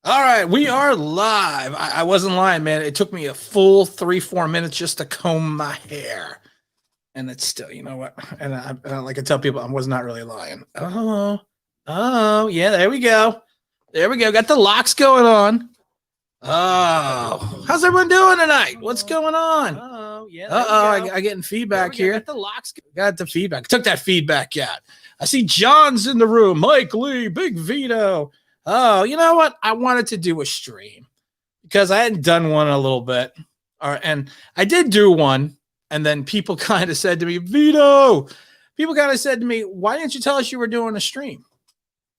All right, we are live. I wasn't lying, man. It took me a full 3-4 minutes just to comb my hair, and it's still, you know what? And I like I tell people, I was not really lying. Oh, yeah. There we go. There we go. Got the locks going on. Oh, how's everyone doing tonight? What's going on? I getting feedback here. Got the locks. Got the feedback. Took that feedback out. I see John's in the room. Mike Lee, Big Vito. Oh, you know what? I wanted to do a stream because I hadn't done one in a little bit. And I did do one, and then people kind of said to me, Vito, people kind of said to me, why didn't you tell us you were doing a stream?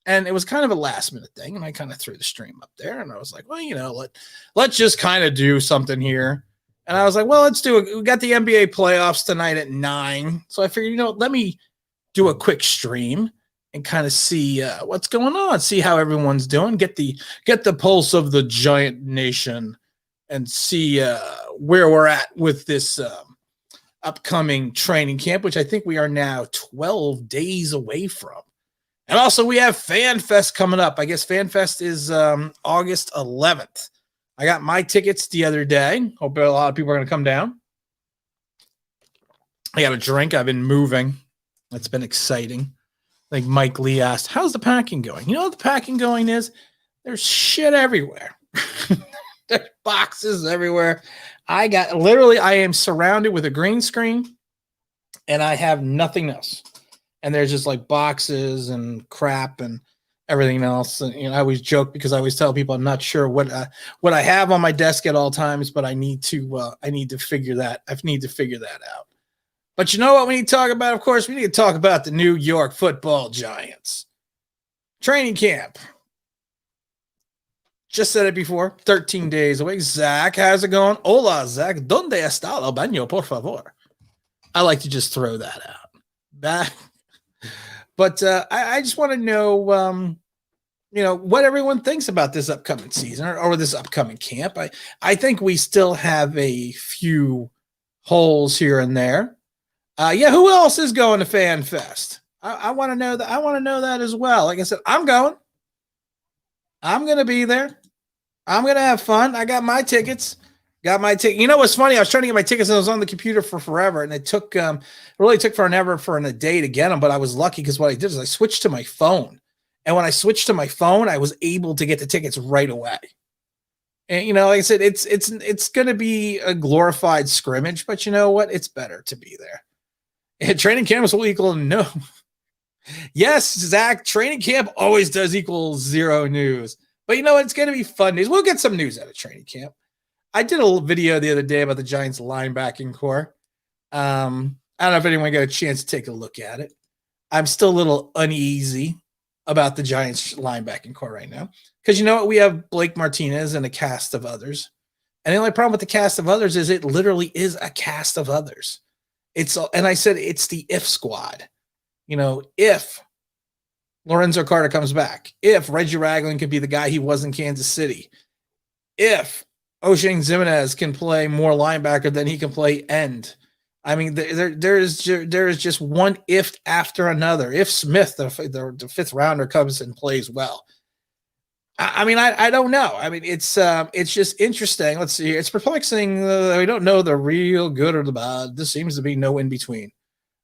And it was kind of a last minute thing, and I kind of threw the stream up there, and I was like, well, let's just kind of do something here. And I was like, well, let's do it. We got the NBA playoffs tonight at 9, so I figured, let me do a quick stream and kind of see what's going on, see how everyone's doing, get the pulse of the Giant Nation, and see where we're at with this upcoming training camp, which I think we are now 12 days away from. And also, we have Fan Fest coming up. I guess Fan Fest is August 11th. I got my tickets the other day. Hope a lot of people are going to come down. I got a drink. I've been moving. It's been exciting. Like Mike Lee asked, how's the packing going? You know what the packing going is? There's shit everywhere. There's boxes everywhere. I am surrounded with a green screen, and I have nothing else. And there's just like boxes and crap and everything else. And I always joke because I always tell people I'm not sure what I have on my desk at all times, but I need to figure that out. But you know what we need to talk about? Of course, we need to talk about the New York Football Giants training camp. Just said it before. 13 days away. Zach, how's it going? Hola, Zach. ¿Dónde está el baño, por favor? I like to just throw that out. Back. But I just want to know, what everyone thinks about this upcoming season or this upcoming camp. I think we still have a few holes here and there. Who else is going to Fan Fest? I want to know that. I want to know that as well. Like I said, I'm going. I'm going to be there. I'm going to have fun. I got my tickets. Got my ticket. You know what's funny? I was trying to get my tickets and I was on the computer for forever, and it really took forever for a day to get them. But I was lucky because what I did is I switched to my phone, and when I switched to my phone, I was able to get the tickets right away. And like I said, it's going to be a glorified scrimmage, but you know what? It's better to be there. And training camp will equal no. Yes, Zach. Training camp always does equal zero news, but you know what? It's going to be fun news. We'll get some news out of training camp. I did a video the other day about the Giants linebacking core. I don't know if anyone got a chance to take a look at it. I'm still a little uneasy about the Giants linebacking core right now because you know what? We have Blake Martinez and a cast of others. And the only problem with the cast of others is it literally is a cast of others. And I said it's the if squad. If Lorenzo Carter comes back, if Reggie Ragland could be the guy he was in Kansas City, if O'Shane Zimenez can play more linebacker than he can play end. I mean, there is just one if after another. If Smith, the fifth rounder, comes and plays well. I don't know. I mean, it's just interesting. Let's see. It's perplexing. We don't know the real good or the bad. This seems to be no in between.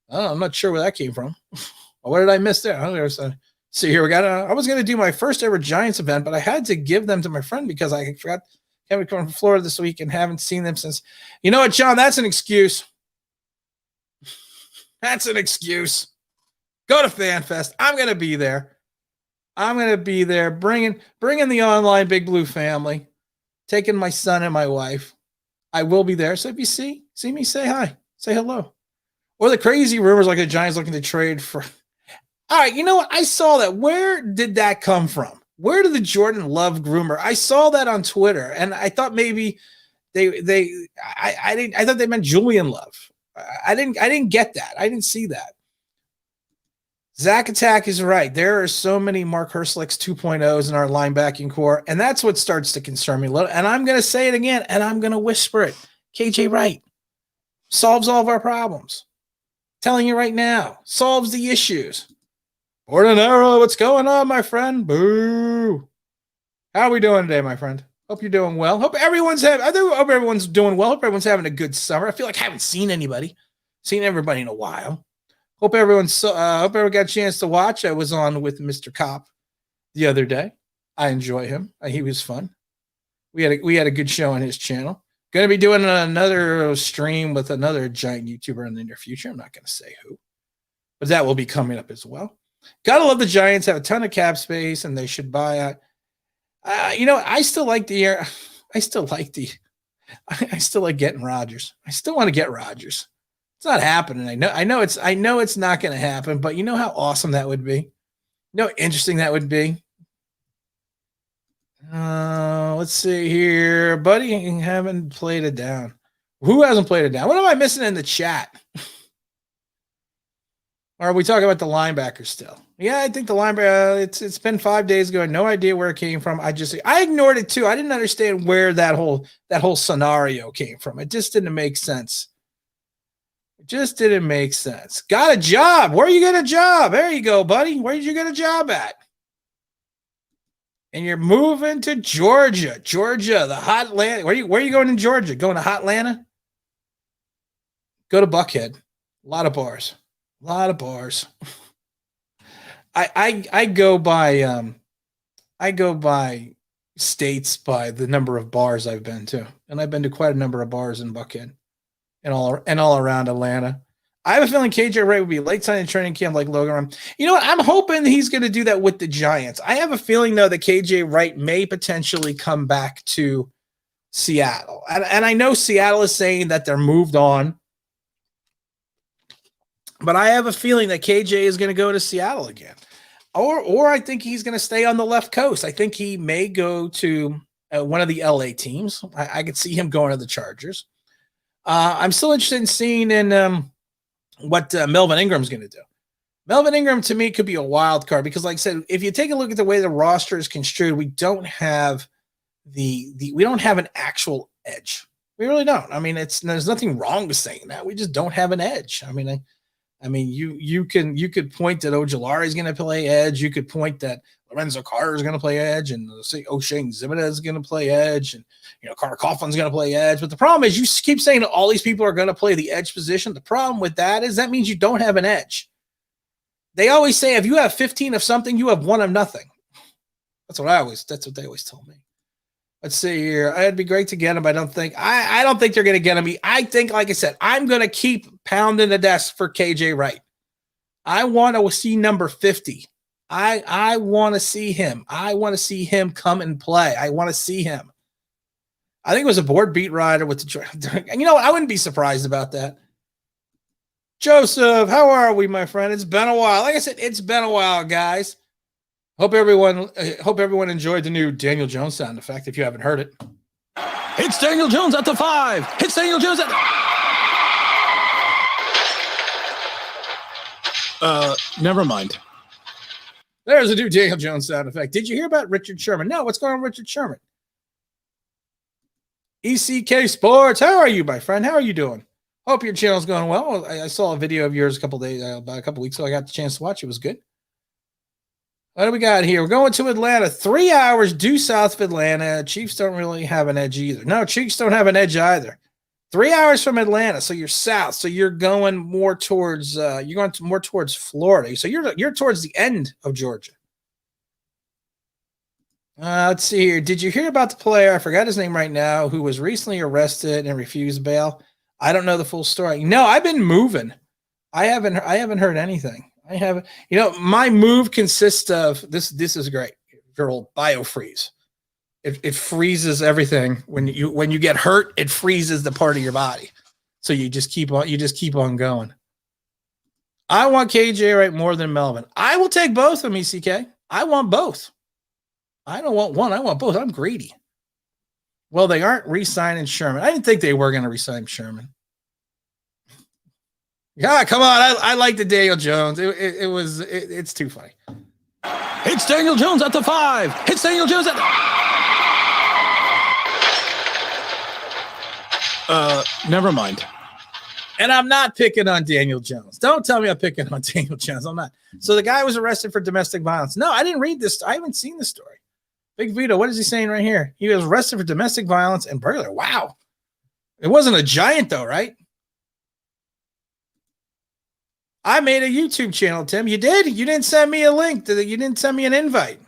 I'm not sure where that came from. What did I miss there? See, here we got. I was going to do my first ever Giants event, but I had to give them to my friend because I forgot. Kevin coming from Florida this week and haven't seen them since. You know what, John? That's an excuse. That's an excuse. Go to Fan Fest. I'm going to be there. Bringing the online Big Blue family, taking my son and my wife. I will be there. So if you see me, say hi, say hello. Or the crazy rumors like the Giants looking to trade for. All right, you know what? I saw that. Where did that come from? Where did the Jordan Love groomer? I saw that on Twitter, and I thought maybe I thought they meant Julian Love. I didn't get that. I didn't see that. Zach Attack is right. There are so many Mark Herslick's 2.0s in our linebacking core, and that's what starts to concern me a little. And I'm going to say it again, and I'm going to whisper it. KJ Wright solves all of our problems. Telling you right now, solves the issues. Ordinaro, what's going on, my friend? Boo. How are we doing today, my friend? Hope you're doing well. Hope everyone's doing well. Hope everyone's having a good summer. I feel like I haven't seen everybody in a while. Hope everyone got a chance to watch. I was on with Mr. Cop the other day. I enjoy him. He was fun. We had a good show on his channel. Going to be doing another stream with another giant YouTuber in the near future. I'm not going to say who, but that will be coming up as well. Gotta love the Giants. Have a ton of cap space, and they should buy. I still like I still like getting Rodgers. I still want to get Rodgers. It's not happening. I know it's not going to happen, but you know how awesome that would be? You know how interesting that would be? Let's see here. Buddy, haven't played it down. Who hasn't played it down? What am I missing in the chat? Or are we talking about the linebacker still? Yeah, I think the linebacker, it's been 5 days ago. No idea where it came from. I ignored it too. I didn't understand where that whole scenario came from. It just didn't make sense. Got a job. Where you get a job? There you go, buddy. Where did you get a job at? And you're moving to Georgia. Georgia, the hot Atlanta. Where are you going in Georgia? Going to hot Atlanta? Go to Buckhead. A lot of bars. I go by states by the number of bars I've been to, and I've been to quite a number of bars in Buckhead and all around Atlanta. I have a feeling KJ Wright would be late signing training camp like Logan. You know what? I'm hoping he's going to do that with the Giants. I have a feeling though that KJ Wright may potentially come back to Seattle, and I know Seattle is saying that they're moved on. But I have a feeling that KJ is going to go to Seattle again. Or I think he's going to stay on the left coast. I think he may go to one of the LA teams. I could see him going to the Chargers. I'm still interested in seeing what Melvin Ingram's going to do. Melvin Ingram, to me, could be a wild card because, like I said, if you take a look at the way the roster is construed, we don't have we don't have an actual edge. We really don't. I mean, there's nothing wrong with saying that. We just don't have an edge. I mean, you could point that Ojulari is going to play edge. You could point that Lorenzo Carter is going to play edge, and say O'Shane Zimina is going to play edge, and Carter Coughlin's going to play edge. But the problem is, you keep saying that all these people are going to play the edge position. The problem with that is that means you don't have an edge. They always say if you have 15 of something, you have one of nothing. That's what they always told me. Let's see here. It'd be great to get him. I don't think they're going to get him. I think, like I said, I'm going to keep pounding the desk for KJ Wright. I want to see number 50. I want to see him. I want to see him come and play. I want to see him. I think it was a board beat writer with the. You know what? I wouldn't be surprised about that. Joseph, how are we, my friend? It's been a while. Like I said, it's been a while, guys. Hope everyone enjoyed the new Daniel Jones sound effect. If you haven't heard it, it's Daniel Jones at the 5. It's Daniel Jones at. Never mind. There's a new Daniel Jones sound effect. Did you hear about Richard Sherman? No, what's going on with Richard Sherman? ECK Sports, how are you, my friend? How are you doing? Hope your channel's going well. I saw a video of yours about a couple weeks ago. I got the chance to watch it. It was good. What do we got here? We're going to Atlanta. 3 hours due south of Atlanta. Chiefs don't really have an edge either. No, Chiefs don't have an edge either. 3 hours from Atlanta, so you're south. So you're going more towards Florida. So you're towards the end of Georgia. Let's see here. Did you hear about the player? I forgot his name right now, who was recently arrested and refused bail. I don't know the full story. No, I've been moving. I haven't heard anything. I haven't. My move consists of this. This is great. Your old biofreeze. It freezes everything when you get hurt. It freezes the part of your body, so you just keep on going. I want KJ Wright more than Melvin. I will take both of them, ECK. I want both. I don't want one. I want both. I'm greedy. Well, they aren't re-signing Sherman. I didn't think they were going to re-sign Sherman. Yeah, come on. I like the Daniel Jones. It's too funny. It's Daniel Jones at the 5. It's Daniel Jones at. Never mind. And I'm not picking on Daniel Jones. Don't tell me I'm picking on Daniel Jones. I'm not. So the guy was arrested for domestic violence. No, I didn't read this. I haven't seen the story. Big Vito, what is he saying right here? He was arrested for domestic violence and burglary. Wow. It wasn't a giant, though, right? I made a YouTube channel, Tim. You did? You didn't send me a link. You didn't send me an invite.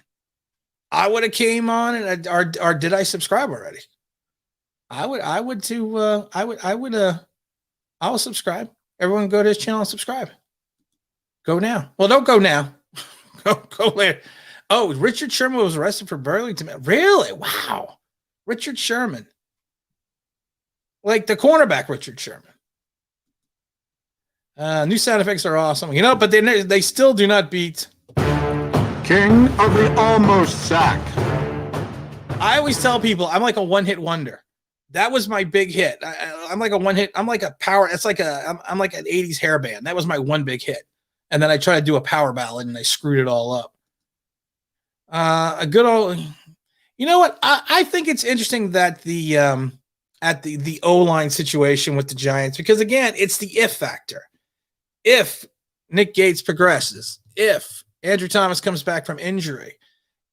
I would have came on and or did I subscribe already? I will subscribe. Everyone go to his channel and subscribe. Go now. Well, don't go now. go later. Oh, Richard Sherman was arrested for burglary. Really? Wow. Richard Sherman. Like the cornerback, Richard Sherman. New sound effects are awesome. You know, but they still do not beat King of the Almost Sack. I always tell people I'm like a one-hit wonder. That was my big hit. I'm like a one-hit. I'm like a power. It's like I'm like an 80s hair band. That was my one big hit. And then I tried to do a power ballad and I screwed it all up. A good old, you know what? I think it's interesting that the O-line situation with the Giants, because again, it's the if factor. If Nick Gates progresses, if Andrew Thomas comes back from injury,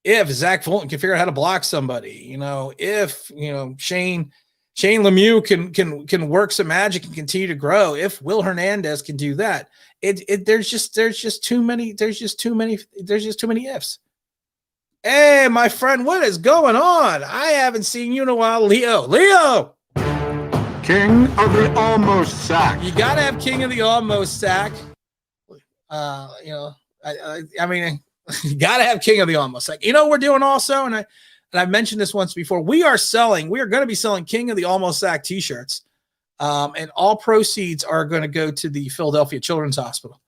if Zach Fulton can figure out how to block somebody, if Shane Lemieux can work some magic and continue to grow, if Will Hernandez can do that, there's just too many ifs. Hey, my friend, what is going on? I haven't seen you in a while, Leo. King of the Almost Sack. You gotta have King of the Almost Sack. I mean, you gotta have King of the Almost Sack. You know what we're doing also, and I've mentioned this once before. We are going to be selling King of the Almost Sack t-shirts, and all proceeds are going to go to the Philadelphia Children's Hospital.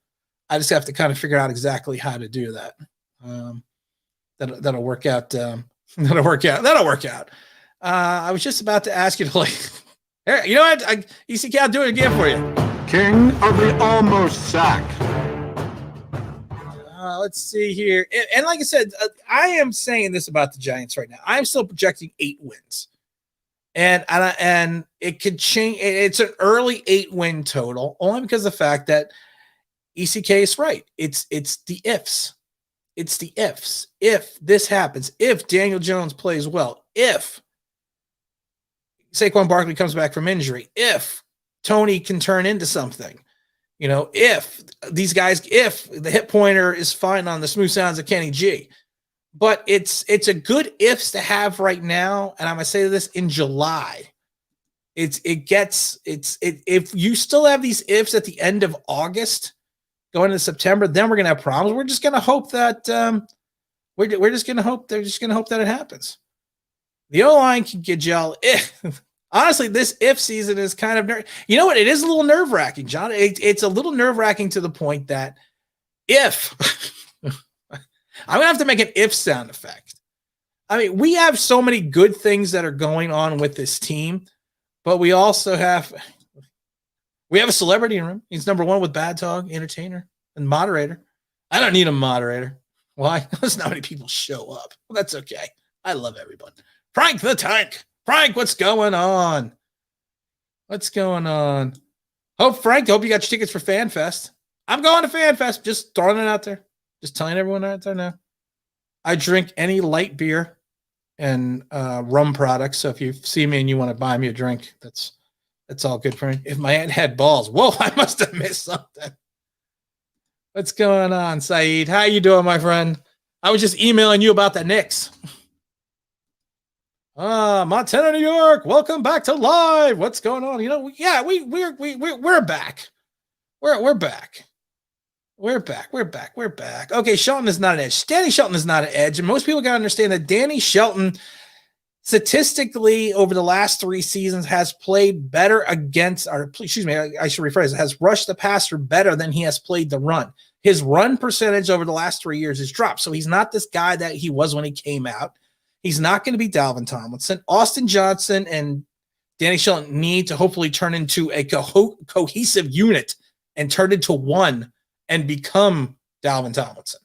I just have to kind of figure out exactly how to do that. That'll work out. That'll work out. I was just about to ask you to here, you know what? ECK, I'll do it again for you. King of the Almost Sack. Let's see here. And like I said, I am saying this about the Giants right now. I'm still projecting 8 wins. And it could change. It's an early 8-win total, only because of the fact that ECK is right. It's the ifs. It's the ifs. If this happens, if Daniel Jones plays well, if Saquon Barkley comes back from injury, if Tony can turn into something, if these guys, if the hip pointer is fine on the smooth sounds of Kenny G. But it's a good ifs to have right now, and I'm gonna say this in July. If you still have these ifs at the end of August, going into September, then we're gonna have problems. We're just gonna hope that we're just gonna hope that it happens. The O-line can get gel. Honestly, this if season is kind of you know what? It is a little nerve-wracking, John. It's a little nerve-wracking to the point that if I'm gonna have to make an if sound effect. I mean, we have so many good things that are going on with this team, but we also have a celebrity in the room. He's number 1 with Bad Talk, entertainer, and moderator. I don't need a moderator. Why? There's not many people show up. Well, that's okay. I love everyone. Frank the Tank. Frank, what's going on? What's going on? Frank, hope you got your tickets for FanFest. I'm going to FanFest. Just throwing it out there. Just telling everyone out there now. I drink any light beer and rum products. So if you see me and you want to buy me a drink, that's all good for me. If my aunt had balls, whoa, I must have missed something. What's going on, Saeed? How you doing, my friend? I was just emailing you about the Knicks. Montana, New York. Welcome back to live. What's going on? We're back. We're back. We're back. Okay, Shelton is not an edge. Danny Shelton is not an edge, and most people got to understand that Danny Shelton, statistically, over the last 3 seasons, has played better against, or excuse me, I should rephrase it, has rushed the passer better than he has played the run. His run percentage over the last 3 years has dropped, so he's not this guy that he was when he came out. He's not going to be Dalvin Tomlinson. Austin Johnson and Danny Shelton need to hopefully turn into a cohesive unit and turn into one and become Dalvin Tomlinson.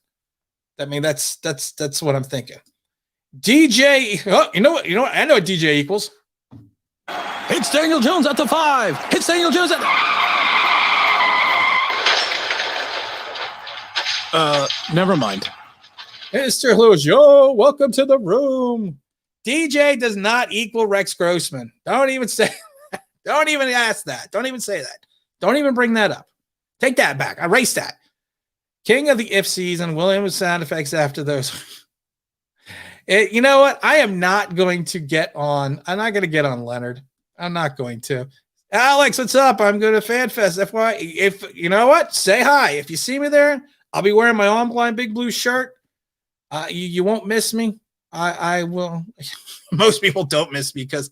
I mean, that's what I'm thinking. DJ, you know what? I know what DJ equals. It's Daniel Jones at the 5. It's Daniel Jones at never mind. Mr. Lewis, yo, welcome to the room. DJ does not equal Rex Grossman. Don't even say, don't even ask that. Don't even say that. Don't even bring that up. Take that back. Erase that. King of the if season, William with sound effects after those. You know what? I am not going to get on. I'm not going to get on Leonard. I'm not going to. Alex, what's up? I'm going to FanFest. FY. If you know what, say hi. If you see me there, I'll be wearing my On Blind Big Blue shirt. You won't miss me. I will. Most people don't miss me because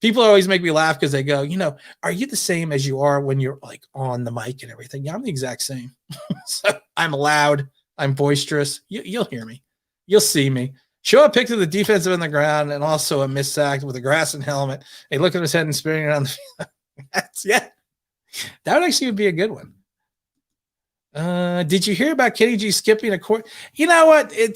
people always make me laugh because they go, you know, are you the same as you are when you're like on the mic and everything? Yeah, I'm the exact same. So I'm loud. I'm boisterous. You'll hear me. You'll see me. Show a picture of the defensive on the ground and also a missed sack with a grass and helmet. Hey, look at his head and spinning around the field. Yeah. That would actually be a good one. Did you hear about Kenny G skipping a court? You know what? He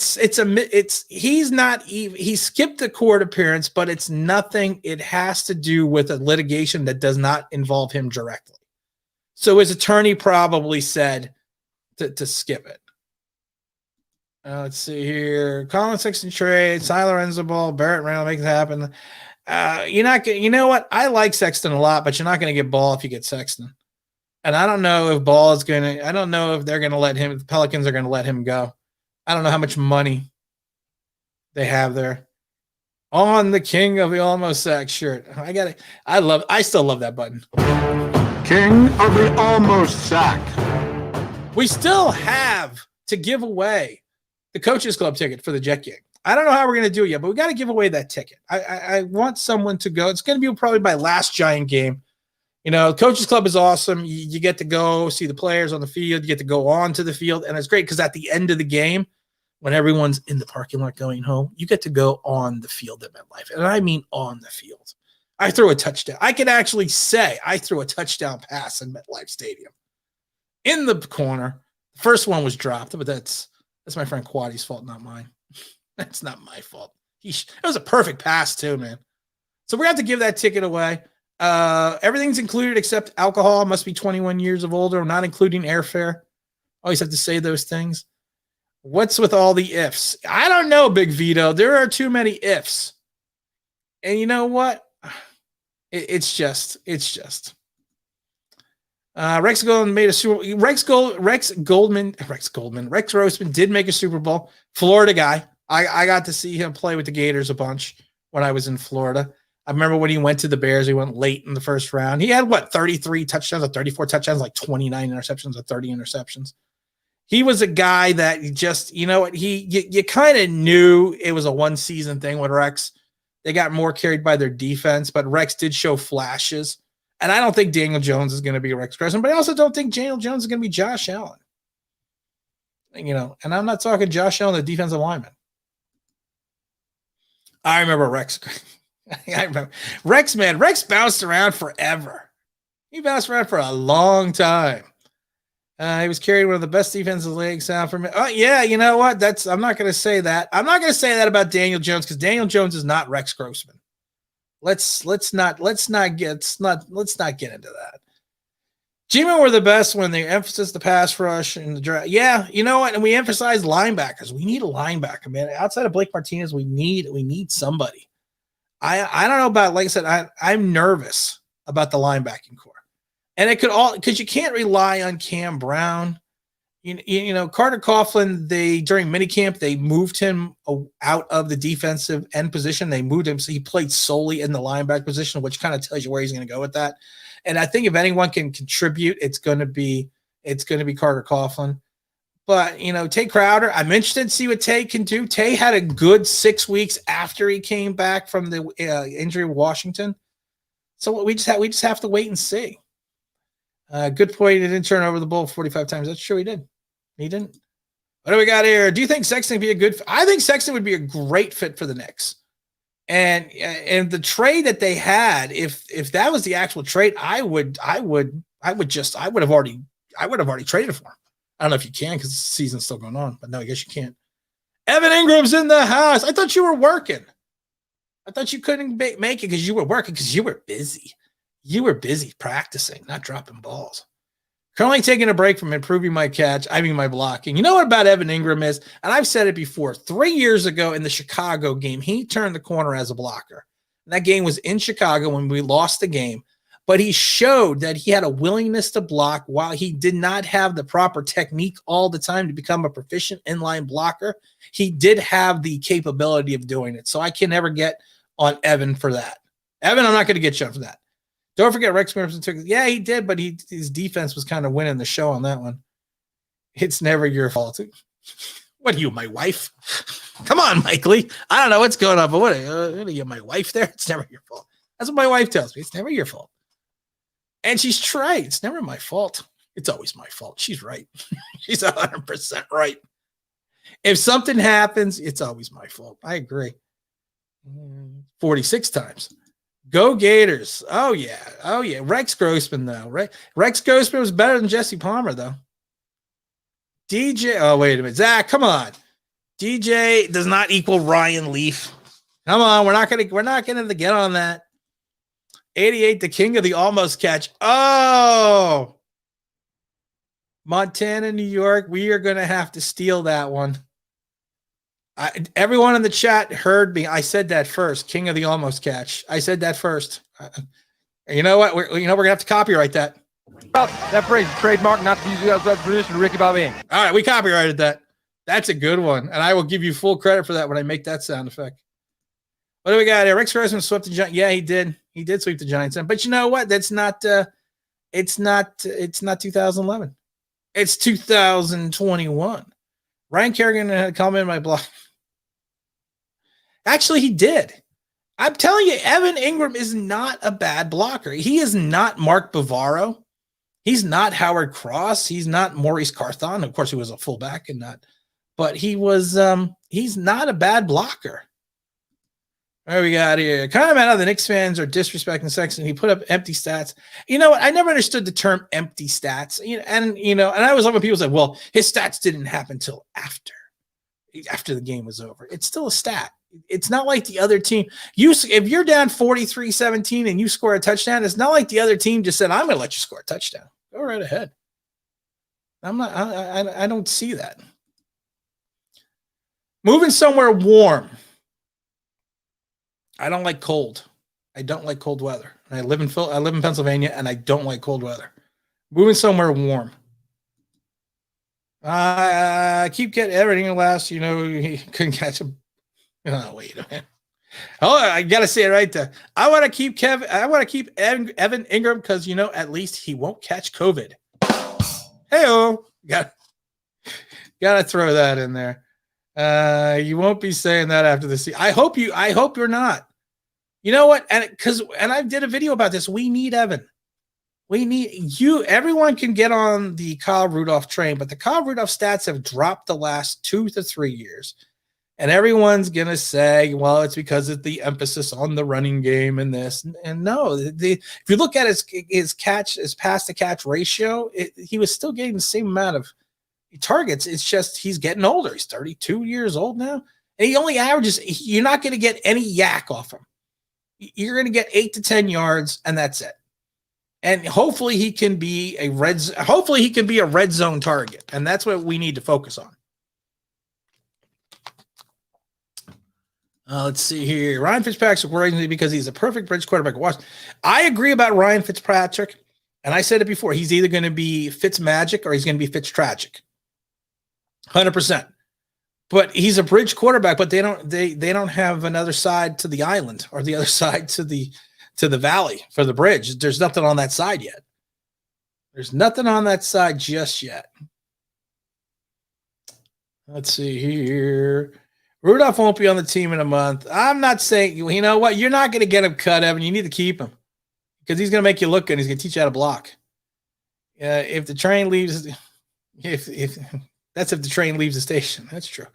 skipped a court appearance, but it's nothing. It has to do with a litigation that does not involve him directly. So his attorney probably said to skip it. Let's see here. Colin Sexton trade, Cy Lorenzo ball, Barrett Randall make it happen. You're not gonna, you know what? I like Sexton a lot, but you're not going to get Ball if you get Sexton. And I don't know if Ball is going to, I don't know if they're going to let him, the Pelicans are going to let him go. I don't know how much money they have there. On the king of the almost sack shirt. I still love that button. King of the almost sack. We still have to give away the Coaches Club ticket for the Jet Gang. I don't know how we're going to do it yet, but we got to give away that ticket. I want someone to go. It's going to be probably my last Giant game. You know, Coaches Club is awesome. You get to go see the players on the field. You get to go on to the field, and it's great because at the end of the game, when everyone's in the parking lot going home, you get to go on the field at MetLife, and I mean on the field. I threw a touchdown. I can actually say I threw a touchdown pass in MetLife Stadium in the corner. The first one was dropped, but that's my friend Quaddy's fault, not mine. That's not my fault. It was a perfect pass too, man. So we're going to have to give that ticket away. Everything's included except alcohol. Must be 21 years of older, not including airfare. Always have to say those things. What's with all the ifs? I don't know, Big Vito. There are too many ifs. And you know what? It's just. Rex Goldman made a Super. Rex Grossman did make a Super Bowl. Florida guy. I got to see him play with the Gators a bunch when I was in Florida. I remember when he went to the Bears, he went late in the first round. He had 33 touchdowns or 34 touchdowns, like 29 interceptions or 30 interceptions. He was a guy that just, you know what, you kind of knew it was a one season thing with Rex. They got more carried by their defense, but Rex did show flashes. And I don't think Daniel Jones is going to be Rex Grossman, but I also don't think Daniel Jones is going to be Josh Allen. You know, and I'm not talking Josh Allen, the defensive lineman. I remember Rex. I remember Rex, man. Rex bounced around forever. He bounced around for a long time. He was carrying one of the best defensive leagues out for me. Oh, yeah, you know what? I'm not going to say that. I'm not going to say that about Daniel Jones because Daniel Jones is not Rex Grossman. Let's not get into that. G-Men were the best when they emphasized the pass rush in the draft. Yeah, you know what? And we emphasized linebackers. We need a linebacker, man. Outside of Blake Martinez, we need somebody. I don't know about, like I said, I'm nervous about the linebacking core. And it could all, because you can't rely on Cam Brown. You know, Carter Coughlin, during minicamp, they moved him out of the defensive end position. They moved him so he played solely in the linebacker position, which kind of tells you where he's going to go with that. And I think if anyone can contribute, it's going to be Carter Coughlin. But, you know, Tay Crowder, I'm interested to see what Tay can do. Tay had a good 6 weeks after he came back from the injury with Washington. So we just have to wait and see. Good point. He didn't turn over the ball 45 times. That's true. He did. He didn't. What do we got here? Do you think Sexton would be a good? I think Sexton would be a great fit for the Knicks. And the trade that they had, if that was the actual trade, I would have already traded for him. I don't know if you can because the season's still going on, but no, I guess you can't. Evan Ingram's in the house. I thought you were working. I thought you couldn't make it because you were working because you were busy. You were busy practicing, not dropping balls. Currently taking a break from improving my my blocking. You know what about Evan Ingram is? And I've said it before. 3 years ago in the Chicago game, he turned the corner as a blocker. And that game was in Chicago when we lost the game. But he showed that he had a willingness to block while he did not have the proper technique all the time to become a proficient inline blocker. He did have the capability of doing it. So I can never get on Evan for that. Evan, I'm not going to get you for that. Don't forget Rex Merson took it. Yeah, he did, but his defense was kind of winning the show on that one. It's never your fault. What are you, my wife? Come on, Mike Lee. I don't know what's going on, but what are you, my wife there? It's never your fault. That's what my wife tells me. It's never your fault. And she's right. It's never my fault. It's always my fault. She's right. She's 100% right. If something happens, it's always my fault. I agree. 46 times. Go Gators. Oh, yeah. Oh, yeah. Rex Grossman, though. Right? Rex Grossman was better than Jesse Palmer, though. DJ. Oh, wait a minute. Zach, come on. DJ does not equal Ryan Leaf. Come on. We're not gonna get on that. 88, the king of the almost catch. Oh. Montana, New York. We are gonna have to steal that one. Everyone in the chat heard me. I said that first. King of the almost catch. I said that first. You know what? We're gonna have to copyright that. That phrase, trademark, not to use it as a tradition of Ricky Bobby. All right, we copyrighted that. That's a good one, and I will give you full credit for that when I make that sound effect. What do we got here? Rex Grossman swept the Giants. Yeah, he did. He did sweep the Giants. But you know what? That's not. It's not 2011. It's 2021. Ryan Kerrigan had come in my blog. Actually, he did. I'm telling you, Evan Ingram is not a bad blocker. He is not Mark Bavaro. He's not Howard Cross. He's not Maurice Carthon. Of course, he was a fullback and not, but he was. He's not a bad blocker. What do we got here? Kind of mad how the Knicks fans are disrespecting Sexton. He put up empty stats. You know what? I never understood the term empty stats. And I was like when people said, "Well, his stats didn't happen till after the game was over." It's still a stat. It's not like the other team. If you're down 43-17 and you score a touchdown, it's not like the other team just said, "I'm going to let you score a touchdown." Go right ahead. I'm not. I don't see that. Moving somewhere warm. I don't like cold. I don't like cold weather. I live in Pennsylvania, and I don't like cold weather. Moving somewhere warm. I keep getting everything last. He couldn't catch him. Oh, wait a minute. Oh, I gotta say it right there. I want to keep Evan Ingram because at least he won't catch COVID. Hey-oh, gotta throw that in there. You won't be saying that after the season. I hope you're not. You know what? And I did a video about this. We need Evan. We need you. Everyone can get on the Kyle Rudolph train, but the Kyle Rudolph stats have dropped the last 2 to 3 years. And everyone's going to say, well, it's because of the emphasis on the running game and this. And no, if you look at his pass to catch ratio, he was still getting the same amount of targets. It's just he's getting older. He's 32 years old now. And he only averages, you're not going to get any yak off him. You're going to get 8 to 10 yards, and that's it. And hopefully he can be a red zone target. And that's what we need to focus on. Let's see here. Ryan Fitzpatrick worries me because he's a perfect bridge quarterback. I agree about Ryan Fitzpatrick, and I said it before. He's either going to be Fitzmagic or he's going to be Fitztragic. 100%. But he's a bridge quarterback, but they don't have another side to the island or the other side to the valley for the bridge. There's nothing on that side yet. There's nothing on that side just yet. Let's see here. Rudolph won't be on the team in a month. I'm not saying, you know what? You're not going to get him cut, Evan. You need to keep him because he's going to make you look good. He's going to teach you how to block. If the train leaves, if the train leaves the station, that's true.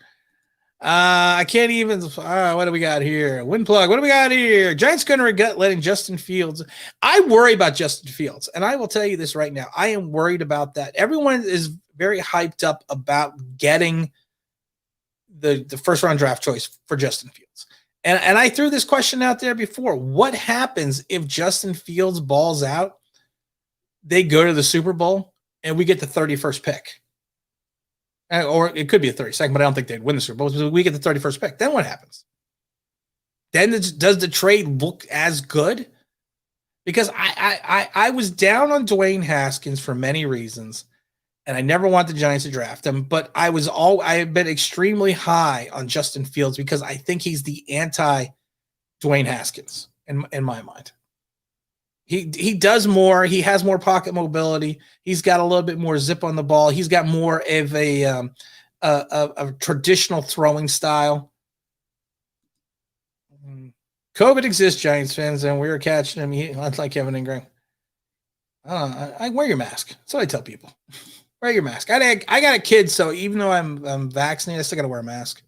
I can't even. What do we got here? Wind plug. What do we got here? Giants going to regret letting Justin Fields. I worry about Justin Fields, and I will tell you this right now. I am worried about that. Everyone is very hyped up about getting the first round draft choice for Justin Fields. And I threw this question out there before. What happens if Justin Fields balls out? They go to the Super Bowl and we get the 31st pick. Or it could be a 32nd, but I don't think they'd win the Super Bowl. So we get the 31st pick. Then what happens? Then does the trade look as good? Because I was down on Dwayne Haskins for many reasons, and I never want the Giants to draft him. But I have been extremely high on Justin Fields because I think he's the anti Dwayne Haskins in my mind. He does more. He has more pocket mobility. He's got a little bit more zip on the ball. He's got more of a traditional throwing style. COVID exists, Giants fans, and we were catching him. Like Kevin Ingram. I wear your mask. That's what I tell people. Wear your mask. I got a kid, so even though I'm vaccinated, I still got to wear a mask.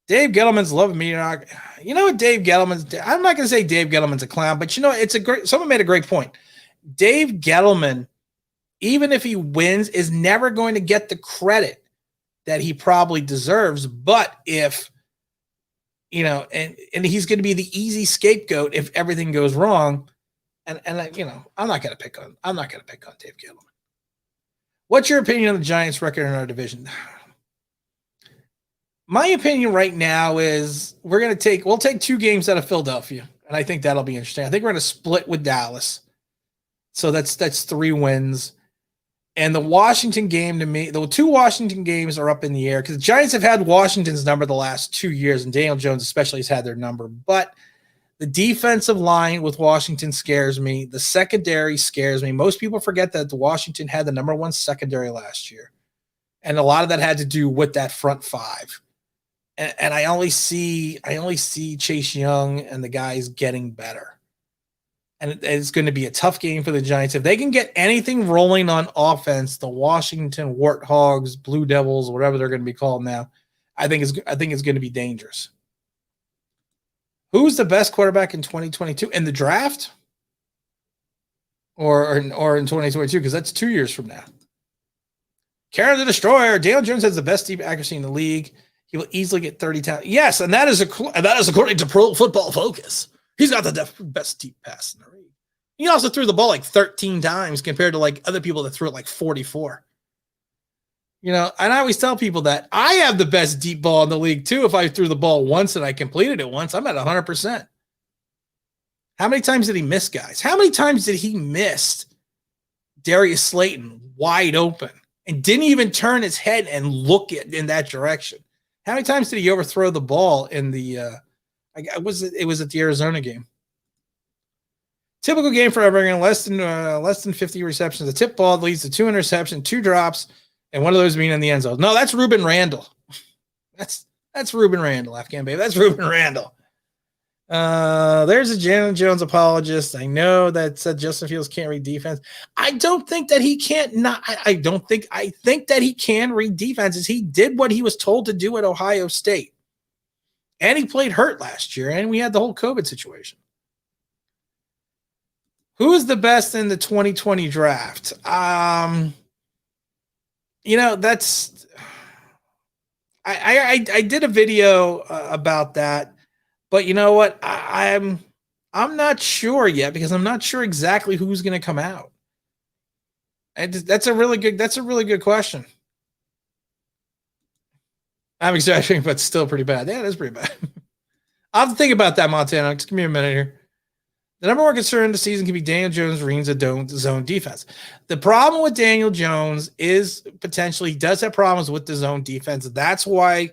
Dave Gettleman's loving me. You know what Dave Gettleman's – I'm not going to say Dave Gettleman's a clown, but you know, someone made a great point. Dave Gettleman, even if he wins, is never going to get the credit that he probably deserves. But if – you know, and he's going to be the easy scapegoat if everything goes wrong. And you know, I'm not going to pick on Dave Gettleman. What's your opinion on the Giants' record in our division? My opinion right now is we'll take 2 games out of Philadelphia, and I think that'll be interesting. I think we're going to split with Dallas. So that's 3 wins. And the Washington game, to me, the 2 Washington games are up in the air because the Giants have had Washington's number the last 2 years, and Daniel Jones especially has had their number. But the defensive line with Washington scares me. The secondary scares me. Most people forget that the Washington had the number 1 secondary last year. And a lot of that had to do with that front 5. And I only see Chase Young and the guys getting better. And it's going to be a tough game for the Giants. If they can get anything rolling on offense, the Washington Warthogs, Blue Devils, whatever they're going to be called now, I think it's going to be dangerous. Who's the best quarterback in 2022 in the draft, or in 2022? Because that's 2 years from now. Karen the Destroyer. Daniel Jones has the best deep accuracy in the league. He will easily get 30 times. Yes, and that is according to Pro Football Focus. He's got the best deep pass in the league. He also threw the ball like 13 times compared to like other people that threw it like 44. You know, and I always tell people that I have the best deep ball in the league too. If I threw the ball once and I completed it once, I'm at 100%. How many times did he miss, guys? How many times did he miss Darius Slayton wide open and didn't even turn his head and look in that direction? How many times did he overthrow the ball in the it was at the Arizona game? Typical game for everyone, less than 50 receptions. A tip ball leads to 2 interceptions, 2 drops, and one of those being in the end zone. No, that's Ruben Randall. That's Ruben Randall, Afghan baby. That's Ruben Randall. There's a Daniel Jones apologist. I know that said Justin Fields can't read defense. I don't think that he can't not. I think that he can read defenses. He did what he was told to do at Ohio State. And he played hurt last year, and we had the whole COVID situation. Who is the best in the 2020 draft? You know, that's I did a video about that, but you know what? I'm not sure yet because I'm not sure exactly who's going to come out. That's a really good question. I'm exaggerating, but still pretty bad. Yeah, that's pretty bad. I'll have to think about that, Montana. Just give me a minute here. The number 1 concern this season can be Daniel Jones reads a zone defense. The problem with Daniel Jones is potentially he does have problems with the zone defense. That's why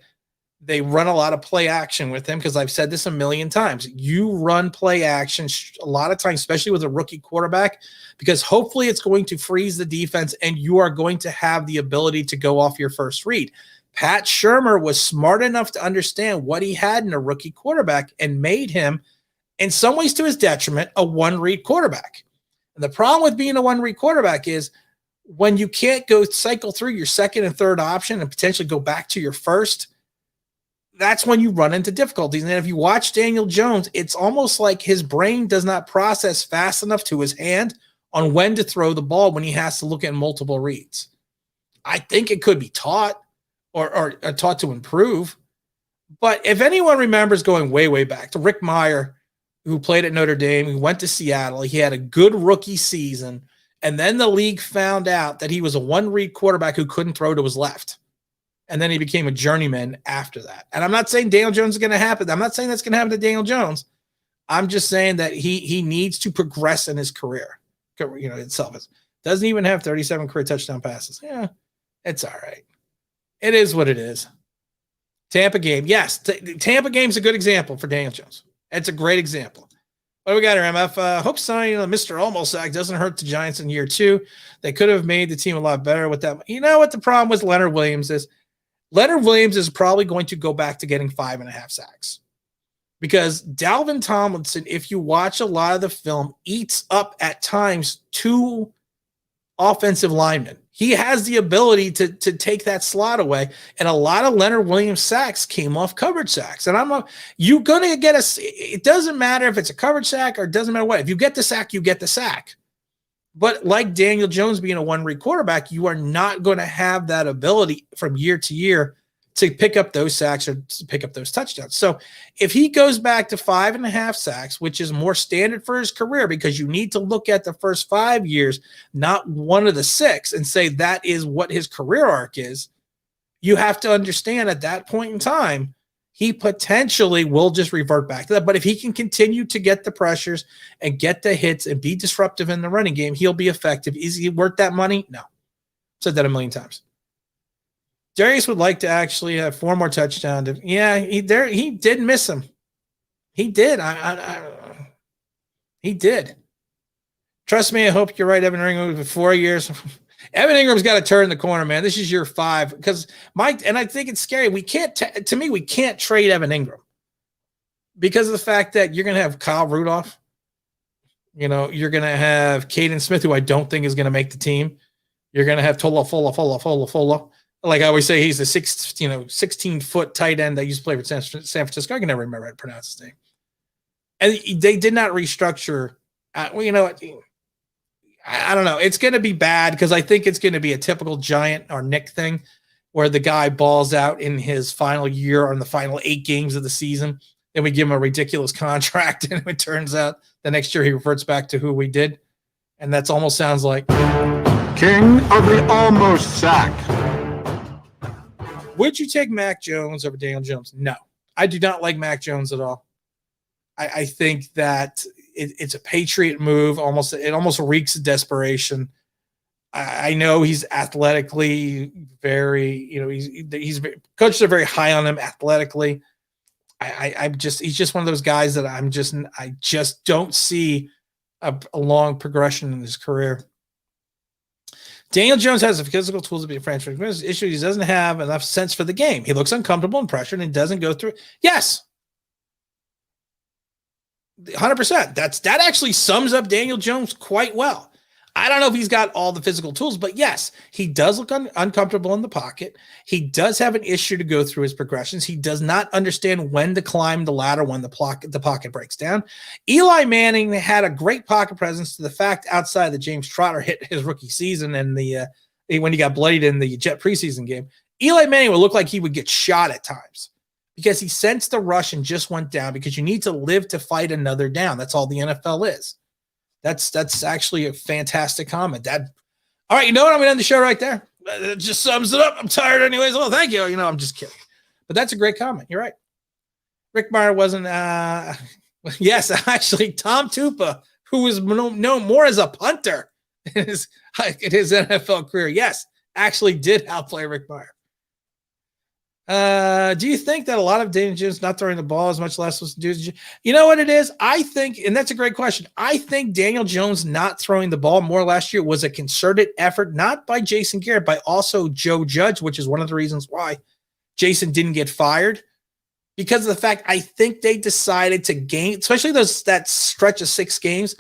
they run a lot of play action with him, because I've said this a million times. You run play action a lot of times, especially with a rookie quarterback, because hopefully it's going to freeze the defense and you are going to have the ability to go off your first read. Pat Shurmur was smart enough to understand what he had in a rookie quarterback and made him, in some ways to his detriment, a one-read quarterback. And the problem with being a one-read quarterback is when you can't go cycle through your second and third option and potentially go back to your first, that's when you run into difficulties. And if you watch Daniel Jones, it's almost like his brain does not process fast enough to his hand on when to throw the ball when he has to look at multiple reads. I think it could be taught or taught to improve. But if anyone remembers going way, way back to Rick Meyer, who played at Notre Dame, who went to Seattle, he had a good rookie season, And then the league found out that he was a one-read quarterback who couldn't throw to his left. And then he became a journeyman after that. And I'm not saying Daniel Jones is going to happen. I'm not saying that's going to happen to Daniel Jones. I'm just saying that he needs to progress in his career. Itself. It doesn't even have 37 career touchdown passes. Yeah, it's all right. It is what it is. Tampa game. Yes, Tampa game's a good example for Daniel Jones. It's a great example. What do we got here, MF? Hope signing Mr. Almost Sack doesn't hurt the Giants in year 2. They could have made the team a lot better with that. You know what the problem with Leonard Williams is? Leonard Williams is probably going to go back to getting 5.5 sacks. Because Dalvin Tomlinson, if you watch a lot of the film, eats up at times 2 offensive linemen. He has the ability to take that slot away. And a lot of Leonard Williams sacks came off coverage sacks. And you're going to get it doesn't matter if it's a coverage sack or it doesn't matter what. If you get the sack, you get the sack. But like Daniel Jones being a one-read quarterback, you are not going to have that ability from year to year to pick up those sacks or to pick up those touchdowns. So if he goes back to 5.5 sacks, which is more standard for his career, because you need to look at the first 5 years, not one of the 6, and say that is what his career arc is, you have to understand at that point in time, he potentially will just revert back to that. But if he can continue to get the pressures and get the hits and be disruptive in the running game, he'll be effective. Is he worth that money? No. Said that a million times. Darius would like to actually have 4 more touchdowns. Yeah, he did miss him. He did. He did. Trust me, I hope you're right, Evan Ingram, for 4 years. Evan Ingram's got to turn the corner, man. This is year 5. Because and I think it's scary. We can't trade Evan Ingram because of the fact that you're going to have Kyle Rudolph. You're going to have Caden Smith, who I don't think is going to make the team. You're going to have Tola. Like I always say, he's a 16-foot tight end that used to play for San Francisco. I can never remember how to pronounce his name. And they did not restructure. You know what? I don't know. It's going to be bad because I think it's going to be a typical Giant or Nick thing where the guy balls out in his final year or in the final 8 games of the season. Then we give him a ridiculous contract, and it turns out the next year he reverts back to who we did. And that's almost sounds like King of the almost sack. Would you take Mac Jones over Daniel Jones? No, I do not like Mac Jones at all. I think that it's a Patriot move. It almost reeks of desperation. I know he's athletically very, coaches are very high on him athletically. He's just one of those guys that I just don't see a long progression in his career. Daniel Jones has the physical tools to be a franchise issue. He doesn't have enough sense for the game. He looks uncomfortable and pressured and doesn't go through. Yes. 100%. That actually sums up Daniel Jones quite well. I don't know if he's got all the physical tools, but yes, he does look uncomfortable in the pocket. He does have an issue to go through his progressions. He does not understand when to climb the ladder when the pocket breaks down. Eli Manning had a great pocket presence to the fact outside that James Trotter hit his rookie season and when he got bloodied in the Jet preseason game. Eli Manning would look like he would get shot at times because he sensed the rush and just went down because you need to live to fight another down. That's all the NFL is. That's actually a fantastic comment. All right, you know what? I'm going to end the show right there. It just sums it up. I'm tired anyways. Well, thank you. I'm just kidding. But that's a great comment. You're right. Rick Meyer wasn't yes, actually, Tom Tupa, who was known more as a punter in his NFL career, yes, actually did outplay Rick Meyer. Do you think that a lot of Daniel Jones not throwing the ball as much less was due to, you know what it is? I think, and that's a great question. I think Daniel Jones not throwing the ball more last year was a concerted effort, not by Jason Garrett, by also Joe Judge, which is one of the reasons why Jason didn't get fired. Because of the fact, I think they decided to game, especially that stretch of 6 games.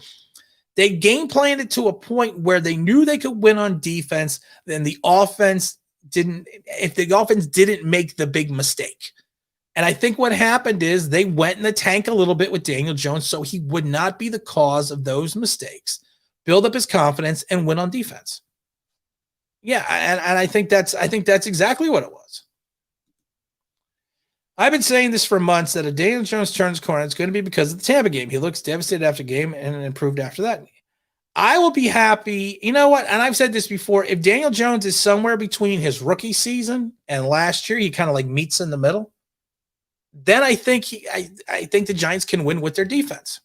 They game planned it to a point where they knew they could win on defense. Then the offense didn't make the big mistake. And I think what happened is they went in the tank a little bit with Daniel Jones so he would not be the cause of those mistakes, build up his confidence, and win on defense. Yeah, and I think that's exactly what it was. I've been saying this for months that if Daniel Jones turns corner, it's going to be because of the Tampa game. He looks devastated after game and improved after that. I will be happy. You know what? And I've said this before. If Daniel Jones is somewhere between his rookie season and last year, he kind of like meets in the middle. Then I think I think the Giants can win with their defense.